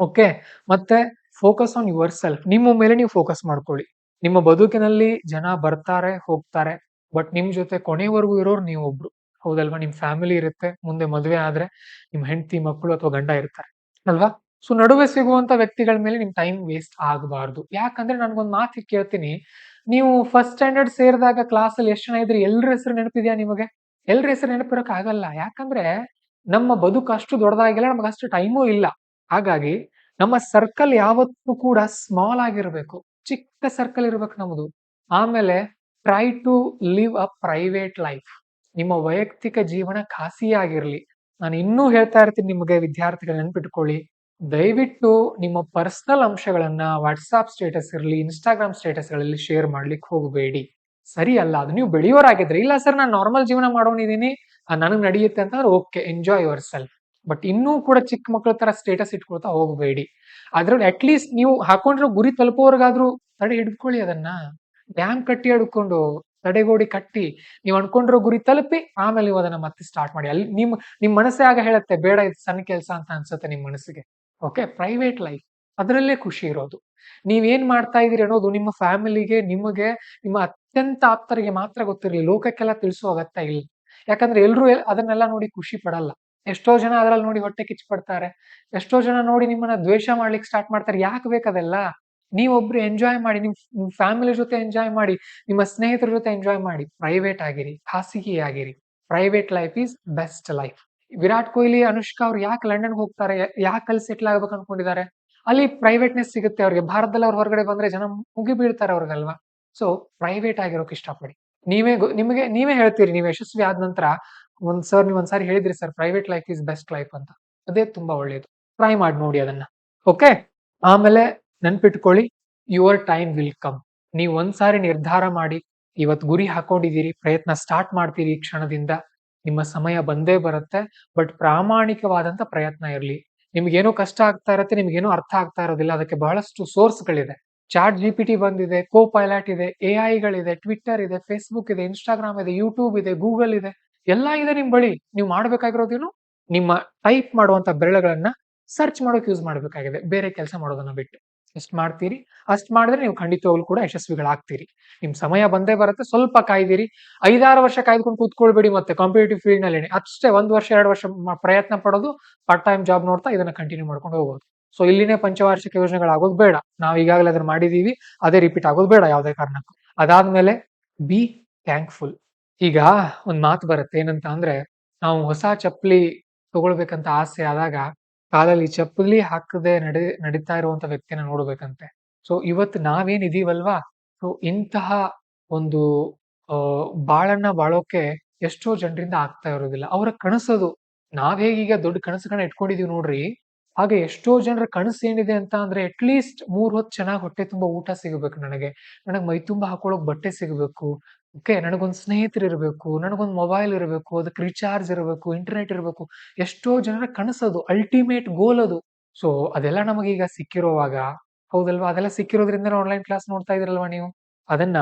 ಓಕೆ, ಮತ್ತೆ ಫೋಕಸ್ ಆನ್ ಯುವರ್ ಸೆಲ್ಫ್. ನಿಮ್ಮ ಮೇಲೆ ನೀವು ಫೋಕಸ್ ಮಾಡ್ಕೊಳ್ಳಿ. ನಿಮ್ಮ ಬದುಕಿನಲ್ಲಿ ಜನ ಬರ್ತಾರೆ ಹೋಗ್ತಾರೆ, ಬಟ್ ನಿಮ್ ಜೊತೆ ಕೊನೆವರೆಗೂ ಇರೋರು ನೀವು ಒಬ್ರು, ಹೌದಲ್ವಾ? ನಿಮ್ ಫ್ಯಾಮಿಲಿ ಇರುತ್ತೆ, ಮುಂದೆ ಮದುವೆ ಆದ್ರೆ ನಿಮ್ ಹೆಂಡತಿ ಮಕ್ಕಳು ಅಥವಾ ಗಂಡ ಇರ್ತಾರೆ, ಅಲ್ವಾ? ಸೊ ನಡುವೆ ಸಿಗುವಂತ ವ್ಯಕ್ತಿಗಳ ಮೇಲೆ ನಿಮ್ ಟೈಮ್ ವೇಸ್ಟ್ ಆಗಬಾರ್ದು. ಯಾಕಂದ್ರೆ ನನ್ಗೊಂದ್ ಮಾತು ಕೇಳ್ತೀನಿ, ನೀವು ಫಸ್ಟ್ ಸ್ಟ್ಯಾಂಡರ್ಡ್ ಸೇರಿದಾಗ ಕ್ಲಾಸ್ ಅಲ್ಲಿ ಎಷ್ಟು ಜನ ಇದ್ರಿ? ಎಲ್ರ ಹೆಸರು ನೆನಪಿದ್ಯಾ ನಿಮಗೆ? ಎಲ್ರ ಹೆಸರು ನೆನಪಿರಕ್ ಆಗಲ್ಲ. ಯಾಕಂದ್ರೆ ನಮ್ಮ ಬದುಕು ಅಷ್ಟು ದೊಡ್ಡದಾಗಿಲ್ಲ, ನಮಗೆ ಅಷ್ಟು ಟೈಮೂ ಇಲ್ಲ. ಹಾಗಾಗಿ ನಮ್ಮ ಸರ್ಕಲ್ ಯಾವತ್ತೂ ಕೂಡ ಸ್ಮಾಲ್ ಆಗಿರ್ಬೇಕು, ಚಿಕ್ಕ ಸರ್ಕಲ್ ಇರ್ಬೇಕು ನಮ್ದು. ಆಮೇಲೆ try to live a private life. ನಿಮ್ಮ ವೈಯಕ್ತಿಕ ಜೀವನ ಖಾಸಿಯಾಗಿರ್ಲಿ. ನಾನು ಇನ್ನೂ ಹೇಳ್ತಾ ಇರ್ತೀನಿ ನಿಮಗೆ, ವಿದ್ಯಾರ್ಥಿಗಳು ನೆನ್ಪಿಟ್ಕೊಳ್ಳಿ, ದಯವಿಟ್ಟು ನಿಮ್ಮ ಪರ್ಸನಲ್ ಅಂಶಗಳನ್ನ ವಾಟ್ಸ್ಆಪ್ ಸ್ಟೇಟಸ್ ಇರಲಿ, ಇನ್ಸ್ಟಾಗ್ರಾಮ್ ಸ್ಟೇಟಸ್ ಗಳಲ್ಲಿ ಶೇರ್ ಮಾಡ್ಲಿಕ್ಕೆ ಹೋಗಬೇಡಿ. ಸರಿ ಅಲ್ಲ ಅದು. ನೀವು ಬೆಳೆಯೋರಾಗಿದ್ರೆ, ಇಲ್ಲ ಸರ್ ನಾನು ನಾರ್ಮಲ್ ಜೀವನ ಮಾಡೋನಿದೀನಿ, ನನಗ್ ನಡೆಯುತ್ತೆ ಅಂತಂದ್ರೆ okay, enjoy your self. But ಇನ್ನೂ ಕೂಡ ಚಿಕ್ಕ ಮಕ್ಕಳ ತರ ಸ್ಟೇಟಸ್ ಇಟ್ಕೊಳ್ತಾ ಹೋಗಬೇಡಿ. ಅದ್ರಲ್ಲಿ ಅಟ್ಲೀಸ್ಟ್ ನೀವು ಹಾಕೊಂಡಿರೋ ಗುರಿ ತಲುಪೋರ್ಗಾದ್ರೂ ತಡೆ ಹಿಡ್ಕೊಳ್ಳಿ. ಅದನ್ನ ಡ್ಯಾಮ್ ಕಟ್ಟಿ ಹಿಡ್ಕೊಂಡು, ತಡೆಗೋಡಿ ಕಟ್ಟಿ, ನೀವು ಅನ್ಕೊಂಡಿರೋ ಗುರಿ ತಲುಪಿ ಆಮೇಲೆ ನೀವು ಅದನ್ನ ಮತ್ತೆ ಸ್ಟಾರ್ಟ್ ಮಾಡಿ. ಅಲ್ಲಿ ನಿಮ್ ಮನಸ್ಸೇ ಆಗ ಹೇಳುತ್ತೆ, ಬೇಡ ಇದು ಸಣ್ಣ ಕೆಲಸ ಅಂತ ಅನ್ಸುತ್ತೆ ನಿಮ್ ಮನಸ್ಸಿಗೆ. ಓಕೆ, ಪ್ರೈವೇಟ್ ಲೈಫ್, ಅದರಲ್ಲೇ ಖುಷಿ ಇರೋದು. ನೀವೇನ್ ಮಾಡ್ತಾ ಇದೀರಿ ಅನ್ನೋದು ನಿಮ್ಮ ಫ್ಯಾಮಿಲಿಗೆ, ನಿಮಗೆ, ನಿಮ್ಮ ಅತ್ಯಂತ ಆಪ್ತರಿಗೆ ಮಾತ್ರ ಗೊತ್ತಿರಲಿ. ಲೋಕಕ್ಕೆಲ್ಲ ತಿಳಿಸೋ ಅಗತ್ಯ ಇಲ್ಲ. ಯಾಕಂದ್ರೆ ಎಲ್ರು ಅದನ್ನೆಲ್ಲ ನೋಡಿ ಖುಷಿ ಪಡಲ್ಲ. ಎಷ್ಟೋ ಜನ ಅದ್ರಲ್ಲಿ ನೋಡಿ ಹೊಟ್ಟೆ ಕಿಚ್ಚು ಪಡ್ತಾರೆ. ಎಷ್ಟೋ ಜನ ನೋಡಿ ನಿಮ್ಮನ್ನ ದ್ವೇಷ ಮಾಡ್ಲಿಕ್ಕೆ ಸ್ಟಾರ್ಟ್ ಮಾಡ್ತಾರೆ. ಯಾಕೆ ಬೇಕದೆಲ್ಲ? ನೀವೊಬ್ರು ಎಂಜಾಯ್ ಮಾಡಿ, ನಿಮ್ ಫ್ಯಾಮಿಲಿ ಜೊತೆ ಎಂಜಾಯ್ ಮಾಡಿ, ನಿಮ್ಮ ಸ್ನೇಹಿತರ ಜೊತೆ ಎಂಜಾಯ್ ಮಾಡಿ. ಪ್ರೈವೇಟ್ ಆಗಿರಿ, ಖಾಸಗಿ ಆಗಿರಿ. Private life is best life. Virat Kohli, Anushka ಅವ್ರು ಯಾಕೆ ಲಂಡನ್ ಹೋಗ್ತಾರೆ, ಯಾಕೆ ಅಲ್ಲಿ ಸೆಟ್ಲ್ ಆಗ್ಬೇಕು ಅನ್ಕೊಂಡಿದ್ದಾರೆ? ಅಲ್ಲಿ ಪ್ರೈವೇಟ್ನೆಸ್ ಸಿಗುತ್ತೆ ಅವ್ರಿಗೆ. ಭಾರತದಲ್ಲಿ ಅವ್ರ ಹೊರಗಡೆ ಬಂದ್ರೆ ಜನ ಮುಗಿ ಬೀಳ್ತಾರೆ ಅವ್ರಿಗಲ್ವಾ? So private ಆಗಿರೋಕ್ ಇಷ್ಟಪಡಿ. ನೀವೇ ಹೇಳ್ತೀರಿ, ನೀವು ಯಶಸ್ವಿ ಆದ ನಂತರ, ನೀವು ಒಂದ್ಸಾರಿ ಹೇಳಿದ್ರಿ sir, private life is best life ಅಂತ. ಅದೇ ತುಂಬಾ ಒಳ್ಳೇದು. ಟ್ರೈ ಮಾಡಿ ನೋಡಿ ಅದನ್ನ. ಓಕೆ, ಆಮೇಲೆ ನೆನ್ಪಿಟ್ಕೊಳ್ಳಿ, ಯುವರ್ ಟೈಮ್ ವಿಲ್ ಕಮ್. ನೀವು ಒಂದ್ಸಾರಿ ನಿರ್ಧಾರ ಮಾಡಿ ಇವತ್ ಗುರಿ ಹಾಕೊಂಡಿದ್ದೀರಿ, ಪ್ರಯತ್ನ ಸ್ಟಾರ್ಟ್ ಮಾಡ್ತೀರಿ, ಈ ಕ್ಷಣದಿಂದ ನಿಮ್ಮ ಸಮಯ ಬಂದೇ ಬರುತ್ತೆ. ಬಟ್ ಪ್ರಾಮಾಣಿಕವಾದಂತ ಪ್ರಯತ್ನ ಇರಲಿ. ನಿಮ್ಗೇನೋ ಕಷ್ಟ ಆಗ್ತಾ ಇರತ್ತೆ, ನಿಮ್ಗೇನೋ ಅರ್ಥ ಆಗ್ತಾ ಇರೋದಿಲ್ಲ, ಅದಕ್ಕೆ ಬಹಳಷ್ಟು ಸೋರ್ಸ್ಗಳಿದೆ. ಚಾಟ್ GPT ಬಂದಿದೆ, ಕೋ ಪೈಲಟ್ ಇದೆ, AI ಗಳಿದೆ, ಟ್ವಿಟ್ಟರ್ ಇದೆ, ಫೇಸ್ಬುಕ್ ಇದೆ, ಇನ್ಸ್ಟಾಗ್ರಾಮ್ ಇದೆ, ಯೂಟ್ಯೂಬ್ ಇದೆ, ಗೂಗಲ್ ಇದೆ, ಎಲ್ಲ ಇದೆ ನಿಮ್ ಬಳಿ. ನೀವು ಮಾಡ್ಬೇಕಾಗಿರೋದೇನು, ನಿಮ್ಮ ಟೈಪ್ ಮಾಡುವಂತ ಬೆರಳುಗಳನ್ನ ಸರ್ಚ್ ಮಾಡೋಕೆ ಯೂಸ್ ಮಾಡ್ಬೇಕಾಗಿದೆ, ಬೇರೆ ಕೆಲಸ ಮಾಡೋದನ್ನ ಬಿಟ್ಟು. ಎಷ್ಟ್ ಮಾಡ್ತೀರಿ ಅಷ್ಟ್ ಮಾಡಿದ್ರೆ ನೀವು ಖಂಡಿತವಾಗ್ಲೂ ಕೂಡ ಯಶಸ್ವಿಗಳಾಗ್ತೀರಿ. ನಿಮ್ ಸಮಯ ಬಂದೇ ಬರುತ್ತೆ, ಸ್ವಲ್ಪ ಕಾಯ್ದಿರಿ. 5-6 ವರ್ಷ ಕಾಯ್ದುಕೊಂಡು ಕೂತ್ಕೊಳ್ಬೇಡಿ. ಮತ್ತೆ ಕಾಂಪಿಟೇಟಿವ್ ಫೀಲ್ಡ್ ನಲ್ಲಿ ಅಷ್ಟೇ 1 ವರ್ಷ 2 ವರ್ಷ ಪ್ರಯತ್ನ ಪಡೋದು, ಪಾರ್ಟ್ ಟೈಮ್ ಜಾಬ್ ನೋಡ್ತಾ ಇದನ್ನ ಕಂಟಿನ್ಯೂ ಮಾಡ್ಕೊಂಡು ಹೋಗೋದು. ಸೊ ಇಲ್ಲಿನೇ ಪಂಚವಾರ್ಷಿಕ ಯೋಜನೆಗಳಾಗೋದು ಬೇಡ. ನಾವು ಈಗಾಗಲೇ ಅದನ್ನ ಮಾಡಿದೀವಿ, ಅದೇ ರಿಪೀಟ್ ಆಗೋದು ಬೇಡ ಯಾವುದೇ ಕಾರಣಕ್ಕೂ. ಅದಾದ್ಮೇಲೆ ಬಿ ಥ್ಯಾಂಕ್ಫುಲ್. ಈಗ ಒಂದ್ ಮಾತು ಬರುತ್ತೆ, ಏನಂತ ಅಂದ್ರೆ, ನಾವು ಹೊಸ ಚಪ್ಪಲಿ ತಗೊಳ್ಬೇಕಂತ ಆಸೆ ಆದಾಗ ಕಾಲಲ್ಲಿ ಚಪ್ಪಲಿ ಹಾಕದೆ ನಡೀತಾ ಇರುವಂತ ವ್ಯಕ್ತಿನ ನೋಡ್ಬೇಕಂತೆ. ಸೊ ಇವತ್ತು ನಾವೇನ್ ಇದೀವಲ್ವಾ, ಸೊ ಇಂತಹ ಒಂದು ಬಾಳನ್ನ ಬಾಳೋಕೆ ಎಷ್ಟೋ ಜನರಿಂದ ಆಗ್ತಾ ಇರೋದಿಲ್ಲ. ಅವರ ಕನಸದು. ನಾವ್ ಹೇಗೀಗ ದೊಡ್ಡ ಕನಸುಗಳನ್ನ ಇಟ್ಕೊಂಡಿದೀವಿ ನೋಡ್ರಿ, ಹಾಗೆ ಎಷ್ಟೋ ಜನರ ಕನಸು ಏನಿದೆ ಅಂತ ಅಂದ್ರೆ ಅಟ್ಲೀಸ್ಟ್ 3 ಹೊತ್ತು ಚೆನ್ನಾಗಿ ಹೊಟ್ಟೆ ತುಂಬಾ ಊಟ ಸಿಗಬೇಕು ನನಗೆ. ನನಗೆ ಮೈ ತುಂಬಾ ಹಾಕೊಳ್ಳೋಕೆ ಬಟ್ಟೆ ಸಿಗಬೇಕು. ಓಕೆ, ನನಗೊಂದು ಸ್ನೇಹಿತರು ಇರಬೇಕು, ನನಗೊಂದು ಮೊಬೈಲ್ ಇರಬೇಕು, ಅದಕ್ಕೆ ರಿಚಾರ್ಜ್ ಇರಬೇಕು, ಇಂಟರ್ನೆಟ್ ಇರಬೇಕು. ಎಷ್ಟೋ ಜನರ ಕನಸದು, ಅಲ್ಟಿಮೇಟ್ ಗೋಲ್ ಅದು. ಸೊ ಅದೆಲ್ಲ ನಮಗೀಗ ಸಿಕ್ಕಿರೋವಾಗ, ಹೌದಲ್ವಾ? ಅದೆಲ್ಲ ಸಿಕ್ಕಿರೋದ್ರಿಂದ ಆನ್ಲೈನ್ ಕ್ಲಾಸ್ ನೋಡ್ತಾ ಇದ್ರಲ್ವಾ ನೀವು? ಅದನ್ನ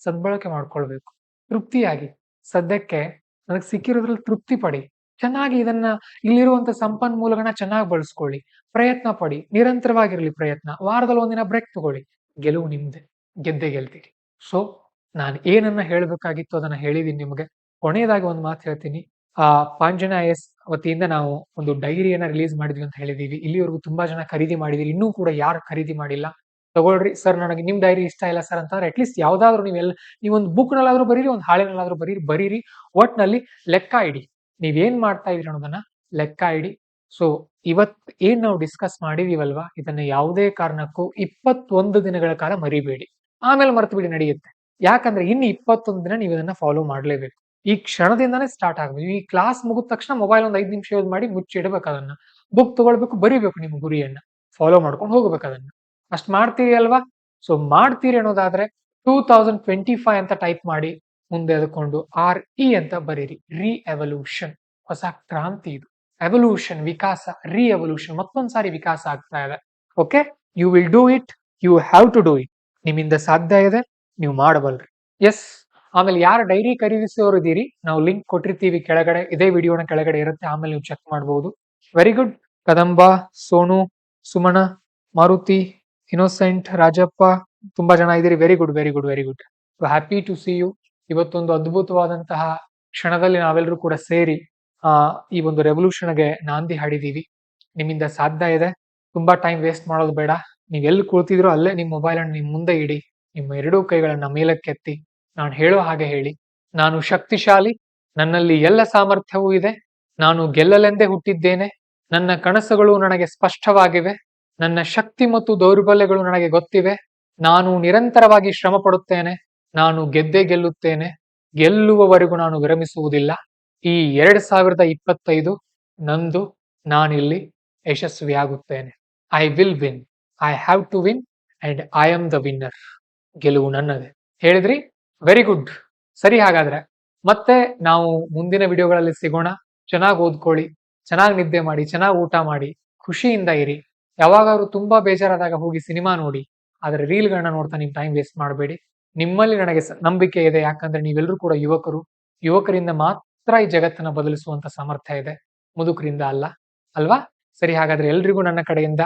ಸದ್ಬಳಕೆ ಮಾಡ್ಕೊಳ್ಬೇಕು. ತೃಪ್ತಿಯಾಗಿ, ಸದ್ಯಕ್ಕೆ ನನಗೆ ಸಿಕ್ಕಿರೋದ್ರಲ್ಲಿ ತೃಪ್ತಿ ಪಡಿ. ಚೆನ್ನಾಗಿ ಇದನ್ನ, ಇಲ್ಲಿರುವಂತ ಸಂಪನ್ಮೂಲಗಳನ್ನ ಚೆನ್ನಾಗಿ ಬಳಸ್ಕೊಳ್ಳಿ. ಪ್ರಯತ್ನ ಪಡಿ. ನಿರಂತರವಾಗಿರ್ಲಿ ಪ್ರಯತ್ನ. ವಾರದಲ್ಲಿ ಒಂದಿನ ಬ್ರೇಕ್ ತಗೊಳ್ಳಿ. ಗೆಲುವು ನಿಮ್ದೆ. ಗೆದ್ದೇ ಗೆಲ್ತೀರಿ. ಸೊ ನಾನು ಏನನ್ನ ಹೇಳಬೇಕಾಗಿತ್ತು ಅದನ್ನ ಹೇಳಿದೀನಿ ನಿಮಗೆ. ಕೊನೆಯದಾಗಿ ಒಂದು ಮಾತು ಹೇಳ್ತೀನಿ. ಪಾಂಜನ ಐಎಎಸ್ ವತಿಯಿಂದ ನಾವು ಒಂದು ಡೈರಿಯನ್ನ ರಿಲೀಸ್ ಮಾಡಿದ್ವಿ ಅಂತ ಹೇಳಿದೀವಿ. ಇಲ್ಲಿವರೆಗೂ ತುಂಬಾ ಜನ ಖರೀದಿ ಮಾಡಿದೀರಿ. ಇನ್ನೂ ಕೂಡ ಯಾರು ಖರೀದಿ ಮಾಡಿಲ್ಲ, ತಗೊಳ್ರಿ. ಸರ್ ನನಗೆ ನಿಮ್ ಡೈರಿ ಇಷ್ಟ ಇಲ್ಲ ಸರ್ ಅಂತಂದ್ರೆ ಅಟ್ಲೀಸ್ಟ್ ಯಾವ್ದಾದ್ರು ನೀವೊಂದು ಬುಕ್ ನಲ್ಲಾದ್ರೂ ಬರೀರಿ, ಒಂದು ಹಾಳೆನಲ್ಲಾದ್ರೂ ಬರೀರಿ. ಒಟ್ನಲ್ಲಿ ಲೆಕ್ಕ ಇಡಿ. ನೀವೇನ್ ಮಾಡ್ತಾ ಇದೀರಿ ಅನ್ನೋದನ್ನ ಲೆಕ್ಕ ಇಡಿ. ಸೊ ಇವತ್ ಏನ್ ನಾವು ಡಿಸ್ಕಸ್ ಮಾಡಿದೀವಲ್ವಾ, ಇದನ್ನ ಯಾವುದೇ ಕಾರಣಕ್ಕೂ 21 ದಿನಗಳ ಕಾಲ ಮರಿಬೇಡಿ. ಆಮೇಲೆ ಮರ್ತು ಬಿಡಿ, ನಡೆಯುತ್ತೆ. ಯಾಕಂದ್ರೆ ಇನ್ನು 21 ದಿನ ನೀವು ಇದನ್ನ ಫಾಲೋ ಮಾಡ್ಲೇಬೇಕು. ಈ ಕ್ಷಣದಿಂದಾನೇ ಸ್ಟಾರ್ಟ್ ಆಗ್ಬೇಕು. ಈ ಕ್ಲಾಸ್ ಮುಗಿದ ತಕ್ಷಣ ಮೊಬೈಲ್ ಒಂದು 5 ನಿಮಿಷ ಯೂಸ್ ಮಾಡಿ ಮುಚ್ಚಿಡ್ಬೇಕು ಅದನ್ನ. ಬುಕ್ ತಗೊಳ್ಬೇಕು, ಬರೀಬೇಕು ನಿಮ್ಮ ಗುರಿಯನ್ನ. ಫಾಲೋ ಮಾಡ್ಕೊಂಡು ಹೋಗ್ಬೇಕು ಅದನ್ನ. ಅಷ್ಟ್ ಮಾಡ್ತೀರಿ ಅಲ್ವಾ? ಸೊ ಮಾಡ್ತೀರಿ ಅನ್ನೋದಾದ್ರೆ 2025 ಅಂತ ಟೈಪ್ ಮಾಡಿ, ಮುಂದೆ ಅದಕೊಂಡು RE ಅಂತ ಬರೀರಿ. ರೀ ಎವಲ್ಯೂಷನ್. ಹೊಸ ಕ್ರಾಂತಿ ಇದು. ಎವಲ್ಯೂಷನ್, ವಿಕಾಸ, ರೀ ಎವಲ್ಯೂಷನ್, ಮತ್ತೊಂದ್ಸಾರಿ ವಿಕಾಸ ಆಗ್ತಾ ಇದೆ. Okay, you will do it. You have to do it. ನಿಮ್ಮಿಂದ ಸಾಧ್ಯ ಇದೆ, ನೀವು ಮಾಡಬಲ್ರಿ. ಎಸ್. ಆಮೇಲೆ ಯಾರು ಡೈರಿ ಖರೀದಿಸೋರು ಇದೀರಿ, ನಾವು ಲಿಂಕ್ ಕೊಟ್ಟಿರ್ತೀವಿ ಕೆಳಗಡೆ. ಇದೇ ವಿಡಿಯೋನ ಕೆಳಗಡೆ ಇರುತ್ತೆ, ಆಮೇಲೆ ನೀವು ಚೆಕ್ ಮಾಡಬಹುದು. Very good. Kadamba, Sonu, Sumana, Maruti, Innocent, Rajappa, ತುಂಬಾ ಜನ ಇದ್ದೀರಿ. Very good, very good, very good. Happy to see you. ಇವತ್ತೊಂದು ಅದ್ಭುತವಾದಂತಹ ಕ್ಷಣದಲ್ಲಿ ನಾವೆಲ್ಲರೂ ಕೂಡ ಸೇರಿ ಈ ಒಂದು ರೆವಲ್ಯೂಷನ್ಗೆ ನಾಂದಿ ಹಾಡಿದೀವಿ. ನಿಮ್ಮಿಂದ ಸಾಧ್ಯ ಇದೆ. ತುಂಬಾ ಟೈಮ್ ವೇಸ್ಟ್ ಮಾಡೋದು ಬೇಡ. ನೀವ್ ಎಲ್ಲಿ ಕೂಳ್ತಿದ್ರೋ ಅಲ್ಲೇ ನಿಮ್ ಮೊಬೈಲ್ ಅನ್ನು ನಿಮ್ ಮುಂದೆ ಇಡಿ. ನಿಮ್ಮ ಎರಡೂ ಕೈಗಳನ್ನ ಮೇಲಕ್ಕೆತ್ತಿ ನಾನು ಹೇಳೋ ಹಾಗೆ ಹೇಳಿ, ನಾನು ಶಕ್ತಿಶಾಲಿ, ನನ್ನಲ್ಲಿ ಎಲ್ಲ ಸಾಮರ್ಥ್ಯವೂ ಇದೆ, ನಾನು ಗೆಲ್ಲಲೆಂದೇ ಹುಟ್ಟಿದ್ದೇನೆ, ನನ್ನ ಕನಸುಗಳು ನನಗೆ ಸ್ಪಷ್ಟವಾಗಿವೆ, ನನ್ನ ಶಕ್ತಿ ಮತ್ತು ದೌರ್ಬಲ್ಯಗಳು ನನಗೆ ಗೊತ್ತಿವೆ, ನಾನು ನಿರಂತರವಾಗಿ ಶ್ರಮ ಪಡುತ್ತೇನೆ, ನಾನು ಗೆದ್ದೇ ಗೆಲ್ಲುತ್ತೇನೆ, ಗೆಲ್ಲುವವರೆಗೂ ನಾನು ವಿರಮಿಸುವುದಿಲ್ಲ. ಈ 2025 ನಂದು. ನಾನಿಲ್ಲಿ ಯಶಸ್ವಿಯಾಗುತ್ತೇನೆ. I will win. I have to win and I am the winner. ಗೆಲುವು ನನ್ನದೇ. ಹೇಳಿದ್ರಿ? Very good. ಸರಿ, ಹಾಗಾದ್ರೆ ಮತ್ತೆ ನಾವು ಮುಂದಿನ ವಿಡಿಯೋಗಳಲ್ಲಿ ಸಿಗೋಣ. ಚೆನ್ನಾಗಿ ಓದ್ಕೊಳ್ಳಿ, ಚೆನ್ನಾಗಿ ನಿದ್ದೆ ಮಾಡಿ, ಚೆನ್ನಾಗಿ ಊಟ ಮಾಡಿ, ಖುಷಿಯಿಂದ ಇರಿ. ಯಾವಾಗಾದ್ರೂ ತುಂಬಾ ಬೇಜಾರಾದಾಗ ಹೋಗಿ ಸಿನಿಮಾ ನೋಡಿ, ಆದ್ರೆ ರೀಲ್ಗಳನ್ನ ನೋಡ್ತಾ ನಿಮ್ ಟೈಮ್ ವೇಸ್ಟ್ ಮಾಡಬೇಡಿ. ನಿಮ್ಮಲ್ಲಿ ನನಗೆ ನಂಬಿಕೆ ಇದೆ. ಯಾಕಂದ್ರೆ ನೀವೆಲ್ಲರೂ ಕೂಡ ಯುವಕರು. ಯುವಕರಿಂದ ಮಾತ್ರ ಈ ಜಗತ್ತನ್ನ ಬದಲಿಸುವಂತ ಸಾಮರ್ಥ್ಯ ಇದೆ, ಮುದುಕರಿಂದ ಅಲ್ಲ, ಅಲ್ವಾ? ಸರಿ, ಹಾಗಾದ್ರೆ ಎಲ್ರಿಗೂ ನನ್ನ ಕಡೆಯಿಂದ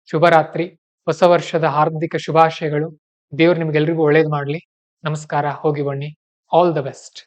ಶುಭರಾತ್ರಿ. ಹೊಸ ವರ್ಷದ ಹಾರ್ದಿಕ ಶುಭಾಶಯಗಳು. ದೇವ್ರು ನಿಮ್ಗೆಲ್ರಿಗೂ ಒಳ್ಳೇದ್ ಮಾಡ್ಲಿ. ನಮಸ್ಕಾರ. ಹೋಗಿ ಬನ್ನಿ. All the best.